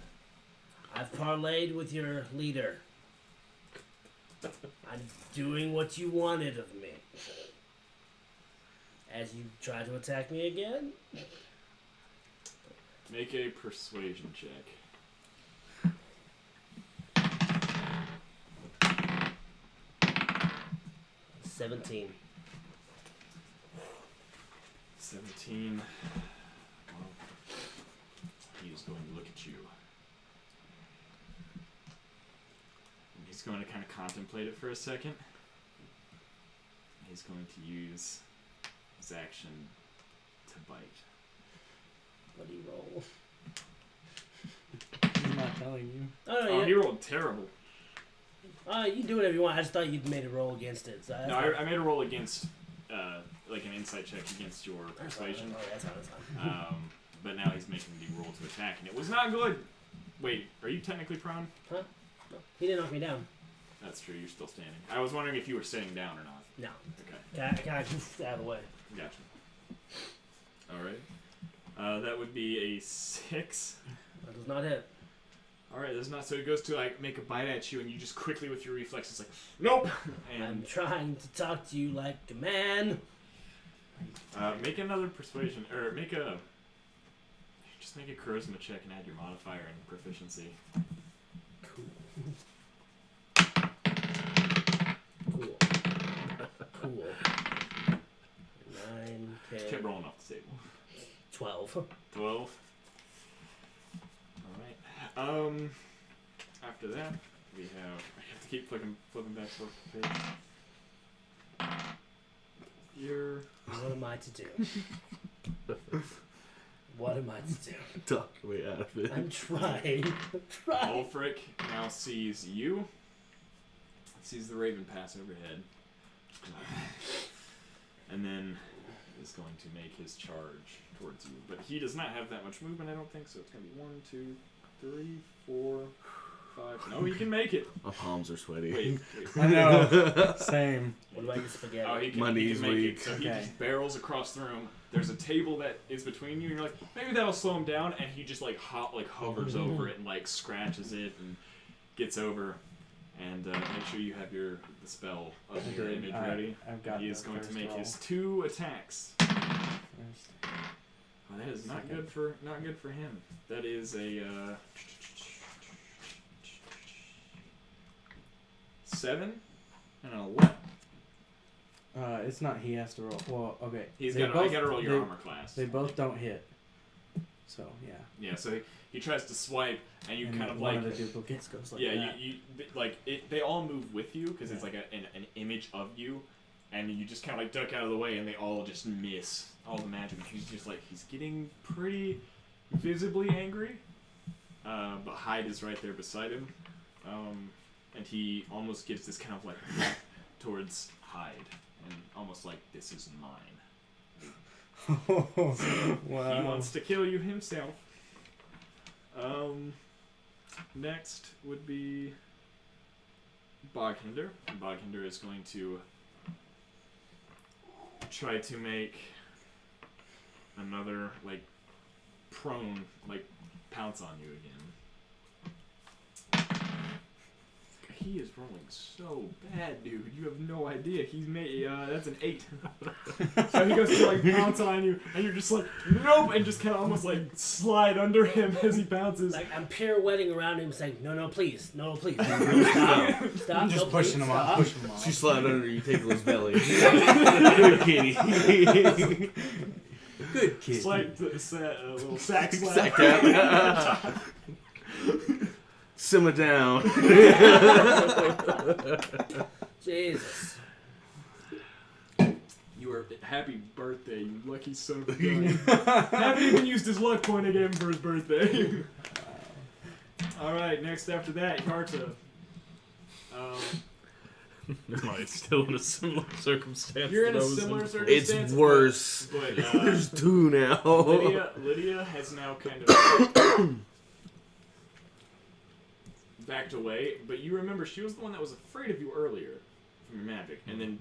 I've parlayed with your leader. I'm doing what you wanted of me. As you try to attack me again, Make a persuasion check. 17. 17. Well, he is going to look at you. And he's going to kind of contemplate it for a second. He's going to use his action to bite. What do you roll? He's not telling you. Oh, He rolled terrible. you do whatever you want. I just thought you'd made a roll against it. So No, I made a roll against, like an insight check against your persuasion. Oh, that's fine. But now he's making the roll to attack, and it was not good. Wait, are you technically prone? Huh? No, he didn't knock me down. That's true, you're still standing. I was wondering if you were sitting down or not. No. Okay, I kind of goofed out of the way. gotcha. Alright. That would be a 6. That does not hit. Alright, that's not so it goes to like make a bite at you, and you just quickly with your reflexes like, nope! I'm And trying to talk to you like a man. make another persuasion, or make a charisma check and add your modifier and proficiency. Cool. Cool. Cool. 9, Just 10, kept rolling off the table. 12. 12. All right. After that, we have. I have to keep flipping back to the page. Here. What am I to do? What am I to do? Talk your way out of it. I'm trying. I'm trying. Ulfric now sees you. Sees the raven pass overhead. And then is going to make his charge towards you. But he does not have that much movement, I don't think, so it's going to be 1, 2, 3, 4, 5. No, he can make it. My palms are sweaty. Wait. I know. Same. What about your spaghetti? Oh, he can, My he knee's can make weak. it. So he Okay. just barrels across the room. There's a table that is between you, and you're like, maybe that'll slow him down. And he just hovers over it and scratches it and gets over. And make sure you have the spell of your Good. image All right. ready. I've got He is the going to first make roll. his 2 attacks. First. Oh, that is not Second. good for him. That is a 7 and an 11. It's not he has to roll. Well, okay. He's They got. I both- got to roll your they- armor class. They both don't hit. So yeah. Yeah. So he tries to swipe, and you And kind of one of the duplicates goes like yeah, that. they all move with you because it's Yeah. like an image of you, and you just kind of duck out of the way, and they all just miss all the magic. And he's just he's getting pretty visibly angry, but Hyde is right there beside him, and he almost gives this kind of towards Hyde, and almost like this is mine. Wow. He wants to kill you himself. Next would be Boghinder. And Boghinder is going to try to make another prone pounce on you again. He is rolling so bad, dude. You have no idea. He's made that's an 8. So he goes to pounce on you, and you're just nope, and just kind of almost slide under him as he bounces. I'm pirouetting around him, saying, "No, please, no, please, stop, stop, I'm just no, pushing please, him off. stop." Pushing him off. She slide under you, tickle his belly. Good kitty. Good kid. It's like a little sack slap. Sack tap. Simmer down. Jesus. You are happy birthday, you lucky son of a gun. Haven't even used his luck point I gave him for his birthday. Alright, next after that, Yarta. Am I still in a similar circumstance? You're in that a I was similar before? circumstance. It's worse. But There's 2 now. Lydia has now kind of backed away, but you remember she was the one that was afraid of you earlier from your magic, and then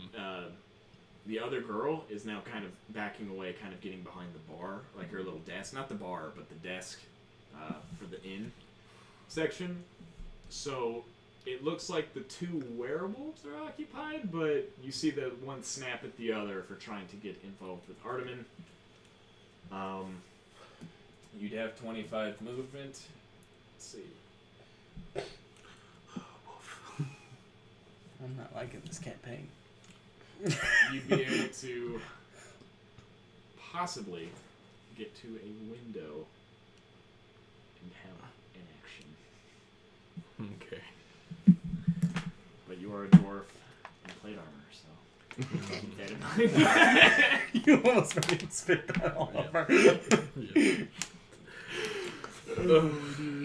the other girl is now kind of backing away, kind of getting behind the bar, like her little desk, not the bar, but the desk for the inn section. So it looks like the 2 werewolves are occupied, but you see the one snap at the other for trying to get involved with Artemin. You'd have 25 movement. Let's see. I'm not liking this campaign. You'd be able to possibly get to a window and have an action. Okay. But you are a dwarf in plate armor, so keep that in mind. You almost made me spit that all over. Yeah.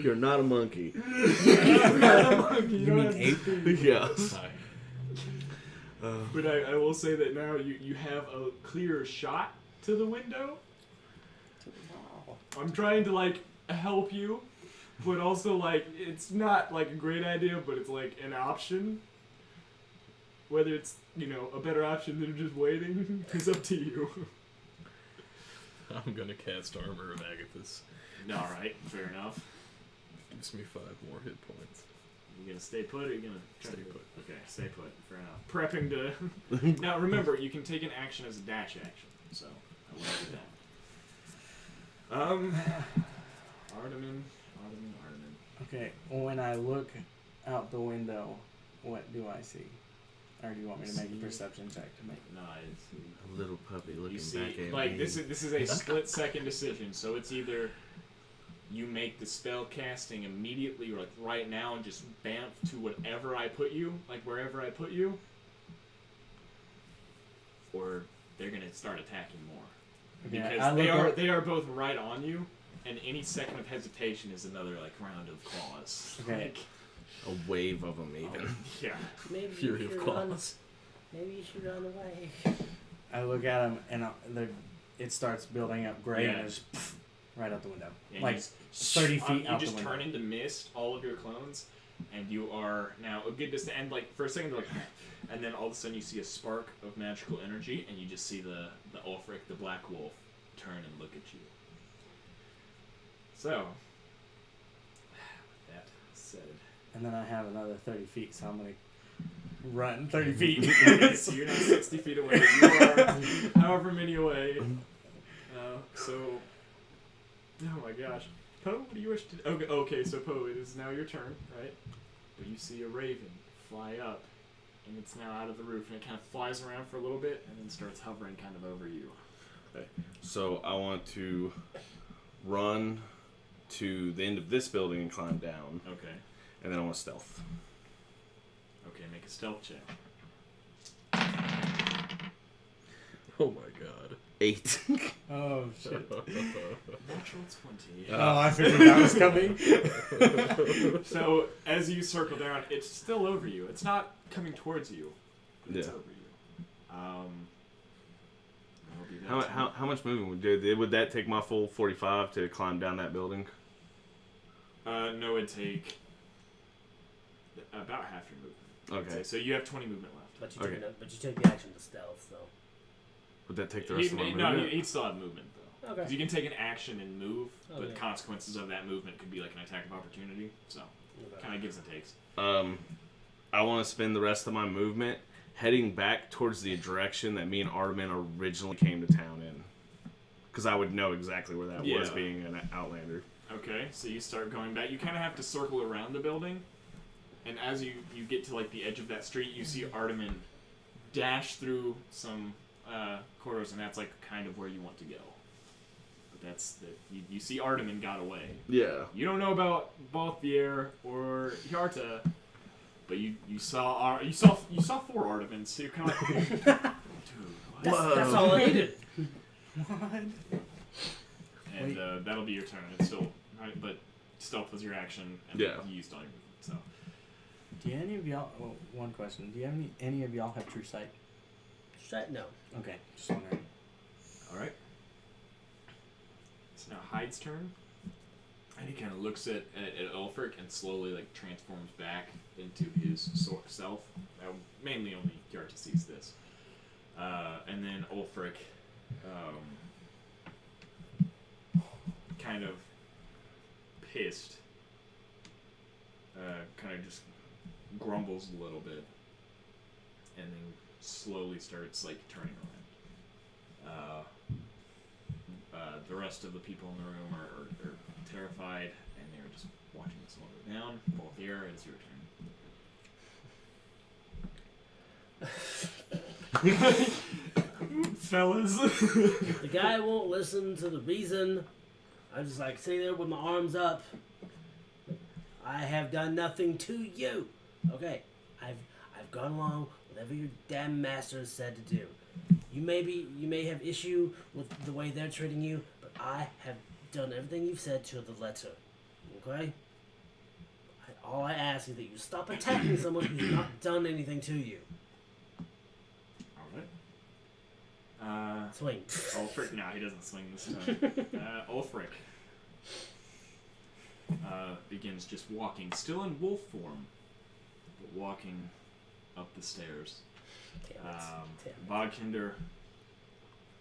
You're not a monkey. You mean ape? Yes. Hi. But I will say that now you have a clear shot to the window. Wow. I'm trying to help you, but also it's not a great idea, but it's an option. Whether it's a better option than just waiting is up to you. I'm gonna cast Armor of Agathis. All right, fair enough. Gives me 5 more hit points. You gonna stay put or you gonna try Stay to put. Okay, stay put. Fair enough. Prepping to. Now remember, you can take an action as a dash action, so I will do that. Artemin. Okay, when I look out the window, what do I see? Or do you want me to make a perception check to make? Nice. A little puppy looking You see, back at like me. this is a split second decision. So it's either you make the spell casting immediately, or like right now, and just bamf to whatever I put you, like wherever I put you, or they're gonna start attacking more Okay, because they are both right on you, and any second of hesitation is another like round of claws. Okay. Like, A wave of them, even. yeah. Maybe Fury you of should run. claws. Maybe you should run away. I look at him and it starts building up gray and Yeah. it's right out the window. And Like you just, 30 feet you out the just window. turn into mist, all of your clones, and you are now a good distance. And like for a second, like, and then all of a sudden you see a spark of magical energy, and you just see the Ulfric, the Black Wolf, turn and look at you. So, with that said, And then I have another 30 feet, so I'm going to run 30 feet. so you're now 60 feet away. You are however many away. So, oh my gosh. Poe, what do you wish to do? Okay, so Poe, it is now your turn, right? But you see a raven fly up, and it's now out of the roof, and it kind of flies around for a little bit, and then starts hovering kind of over you. Okay. So I want to run to the end of this building and climb down, Okay. and then I want to stealth. Okay, make a stealth check. Oh my god. 8. Oh, shit. Natural 20. Oh, I figured that was coming. So, as you circle down, it's still over you. It's not coming towards you, but it's Yeah. over you. That'll be that turn. How much movement would do? Would that take my full 45 to climb down that building? No, it'd take about half your movement. I'd Okay. say. So you have 20 movement left. But you Okay. take the action to stealth, though. Would that take the rest of my No, movement? he'd still have movement, though. Okay. Because you can take an action and move, but Okay. the consequences of that movement could be like an attack of opportunity. So, kind of gives and takes. I want to spend the rest of my movement heading back towards the direction that me and Artemin originally came to town in. Because I would know exactly where that was, Yeah. being an Outlander. Okay, so you start going back. You kind of have to circle around the building, and as you get to like the edge of that street, you see Artemin dash through some corridors, and that's like kind of where you want to go. But that's you see Artemin got away. Yeah. You don't know about Balthier or Yarta, but you saw 4 Artemins, so you're kind of like, dude, what? That's all I needed. What? And that'll be your turn. It's still, right, but stealth was your action, and Yeah. you used all your movement. So Do any of y'all... Well, one question. Do you have any of y'all have true sight? No. Okay, just wondering. all right. It's now Hyde's turn, and he kind of looks at Ulfric and slowly like transforms back into his self. Mainly only Yarta sees this, and then Ulfric. Kind of pissed, kind of just grumbles a little bit, and then slowly starts like turning around. The rest of the people in the room are terrified, and they're just watching this all go down. Balthier, it's your turn. Fellas. The guy won't listen to the reason. I just like sitting there with my arms up. I have done nothing to you. Okay, I've gone along with whatever your damn master has said to do. You may have issue with the way they're treating you, but I have done everything you've said to the letter. Okay? All I ask is that you stop attacking someone who's not done anything to you. Alright. Swing. Ulfric, no, he doesn't swing this time. Ulfric begins just walking, still in wolf form, but walking up the stairs. Bodkinder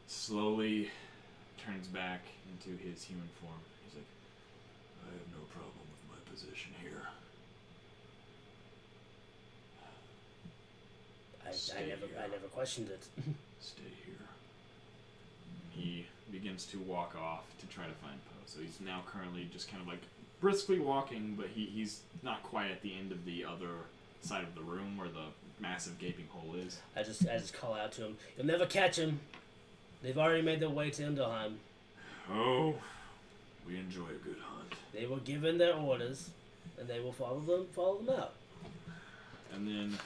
slowly turns back into his human form. He's like, I have no problem with my position here. I never questioned it. Stay here. He begins to walk off to try to find Poe. So he's now currently just kind of like briskly walking, but he's not quite at the end of the other side of the room where the massive gaping hole is. I just call out to him. You'll never catch him. They've already made their way to Indelheim. Oh, we enjoy a good hunt. They were given their orders, and they will follow them out. And then,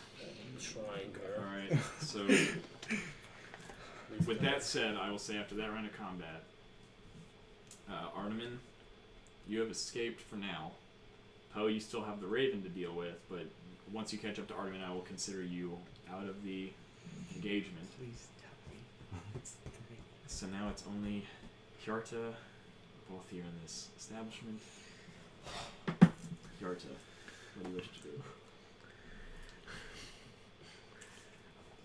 Shrine girl. all right. So, with that said, I will say after that round of combat, Artemin, you have escaped for now. Poe, you still have the Raven to deal with, but once you catch up to Artemin, I will consider you out of the engagement. Please tell me. So now it's only Hjarta, both here in this establishment. Hjarta, what do you wish to do?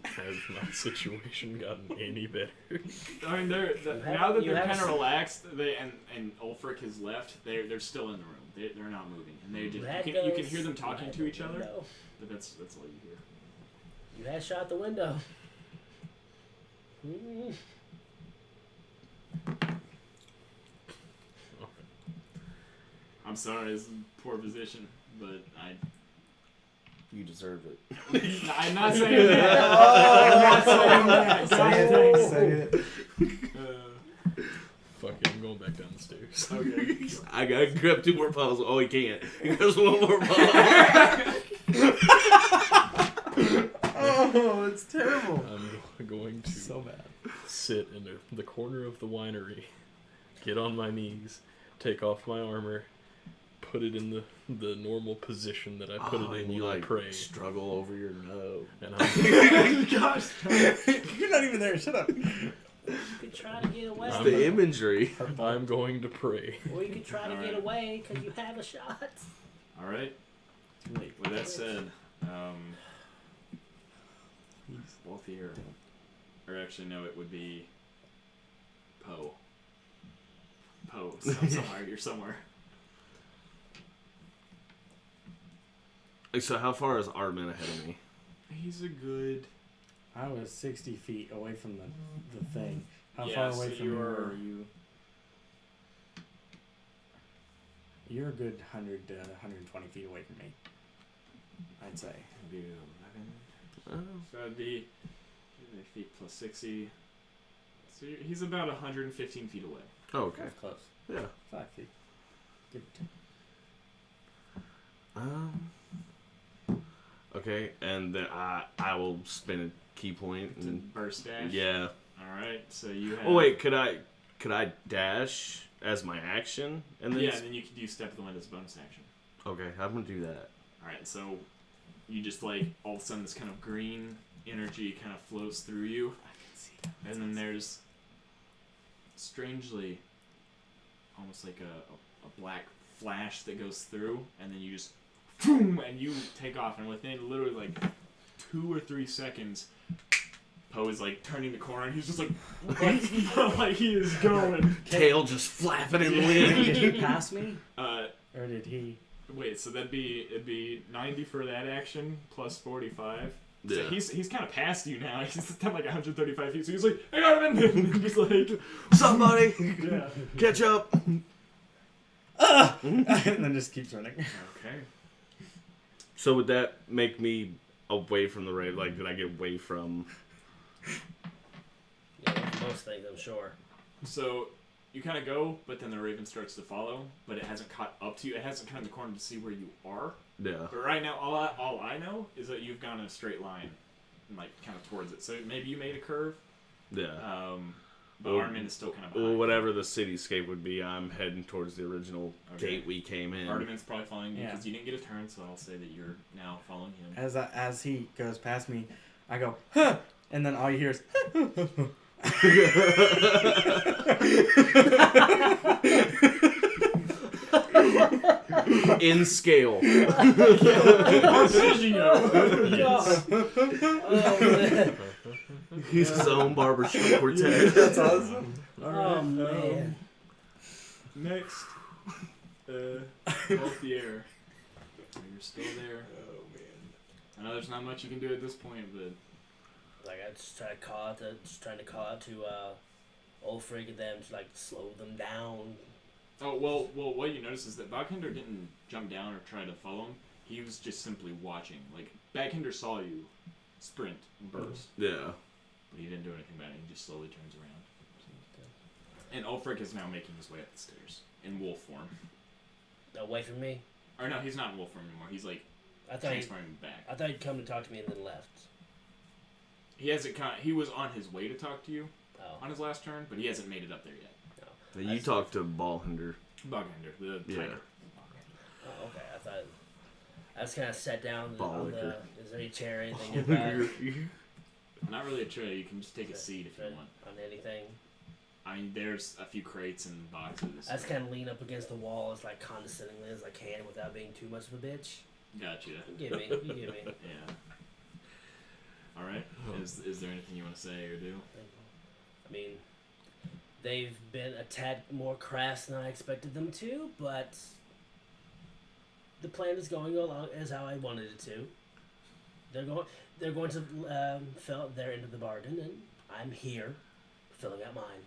Has my situation gotten any better? I mean, now that they're kind of relaxed, and Ulfric has left, they're still in the room. They're not moving, and they just you can hear them talking to each other, but that's all you hear. You had shot the window. I'm sorry, it's a poor position, but You deserve it. I'm not saying that. I'm not saying that. Say it. Fuck it, I'm going back down the stairs. Okay. I gotta grab 2 more bottles. Oh, he can't. He goes 1 more bottle. Oh, it's terrible. I'm going to So bad. sit in the corner of the winery, get on my knees, take off my armor, put it in the normal position that I put it in and when you I like pray. struggle over your nose. And I'm Gosh, you're not even there. Shut up. You could try to get away. It's the imagery. I'm going to pray. Or you could try to All get right. away because you have a shot. All right. Too late. With that said, both here, or actually no, it would be Poe. Poe, somewhere. You're somewhere. So how far is Artemin ahead of me? He's a good. I was 60 feet away from the thing. How Yeah, far so away from you were you? you? You're a good 100 to 120 feet away from me. I'd say. Maybe 11. So that'd be 8 feet plus 60. So he's about 115 feet away. Oh, okay. That's close. Yeah. 5 feet. Give or take. Okay, and then I will spin a key point To and burst dash. yeah. All right. So you have. Oh wait, could I dash as my action and then? Yeah, and then you could use step of the wind as a bonus action. Okay, I'm gonna do that. All right. So you just like all of a sudden this kind of green energy kind of flows through you, I can see. and then there's strangely almost like a black flash that goes through, and then you just boom, and you take off, and within literally like 2 or 3 seconds, Poe is like turning the corner, and he's just like like he is going. Tail just flapping in the Did wind. he pass me? Or did he? wait, so it'd be 90 for that action plus 45. So Yeah. he's kind of past you now. He's at like 135 feet. So he's like, "Hey, Artemin!" He's like, Somebody "Yeah." catch up. and then just keeps running. Okay. So would that make me away from the raid? Like, did I get away from? Yeah, most things, I'm sure. So you kind of go, but then the raven starts to follow, but it hasn't caught up to you. It hasn't turned the corner to see where you are. Yeah. But right now, all I know is that you've gone in a straight line, and like kind of towards it. So maybe you made a curve. Yeah. But Well, Artemin is still kind of Well, behind. whatever the cityscape would be, I'm heading towards the original Okay. gate we came in. Artemin's probably following you Yeah. because you didn't get a turn. So I'll say that you're now following him. As he goes past me, I go, huh! And then all you hear is, In scale. Yes. Oh, man. He's his own barbershop quartet. That's awesome. Oh, man. Next, Multi-Air. You're still there. Oh man. I know there's not much you can do at this point, but Like, I just trying to call out to Ulfric and them to, like, slow them down. Oh, well, what you notice is that Boghinder didn't jump down or try to follow him. He was just simply watching. Like, Boghinder saw you sprint and burst. Yeah. But he didn't do anything about it. He just slowly turns around. And Ulfric is now making his way up the stairs in wolf form. Away from me? Or no, he's not in wolf form anymore. He's like transforming back. I thought he'd come to talk to me and then left. He hasn't. He was on his way to talk to you on Oh. his last turn, but he hasn't made it up there yet. No. You talked to Ballhinder. Boghinder, the Yeah. tiger. Oh, okay. I thought I just kind of sat down Ball on liquor. Is there any chair or anything nearby? Not really a tray. You can just take a seat if you want. On anything? I mean, there's a few crates and boxes. I just kind of lean up against the wall as like condescendingly as I can without being too much of a bitch. Gotcha. You give me. Yeah. All right. Is there anything you want to say or do? I mean, they've been a tad more crass than I expected them to, but the plan is going along as how I wanted it to. They're going to fill their end of the bargain, and I'm here, filling out mine.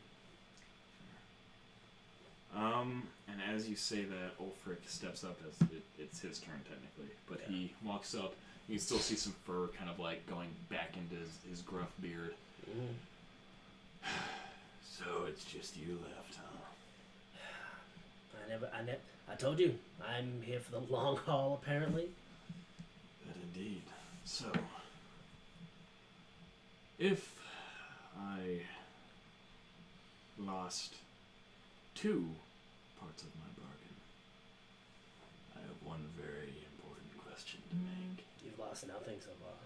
And as you say that, Ulfric steps up as it's his turn technically, but he walks up. You can still see some fur kind of like going back into his gruff beard. So it's just you left, huh? I told you, I'm here for the long haul, apparently. That indeed. So, if I lost 2 parts of my bargain, I have one very important question to make. You've lost nothing so far.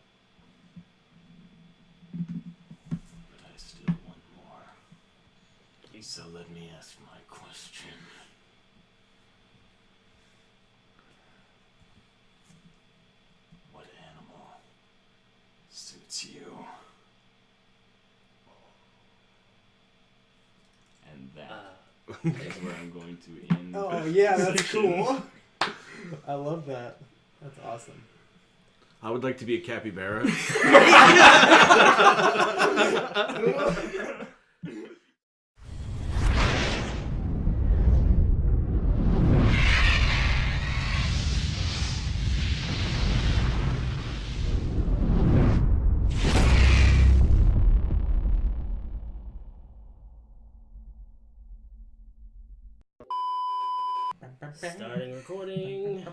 But I still want more. So let me ask my question. What animal suits you? And that is where I'm going to end. Oh yeah, that's cool. I love that. That's awesome. I would like to be a capybara. Starting recording.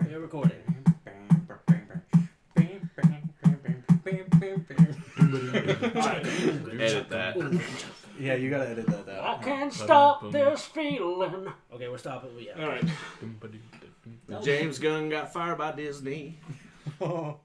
We're recording. Edit that. Yeah, you gotta edit that out. I can't stop this feeling. Okay, we're stopping. Yeah. All right. James Gunn got fired by Disney. Oh.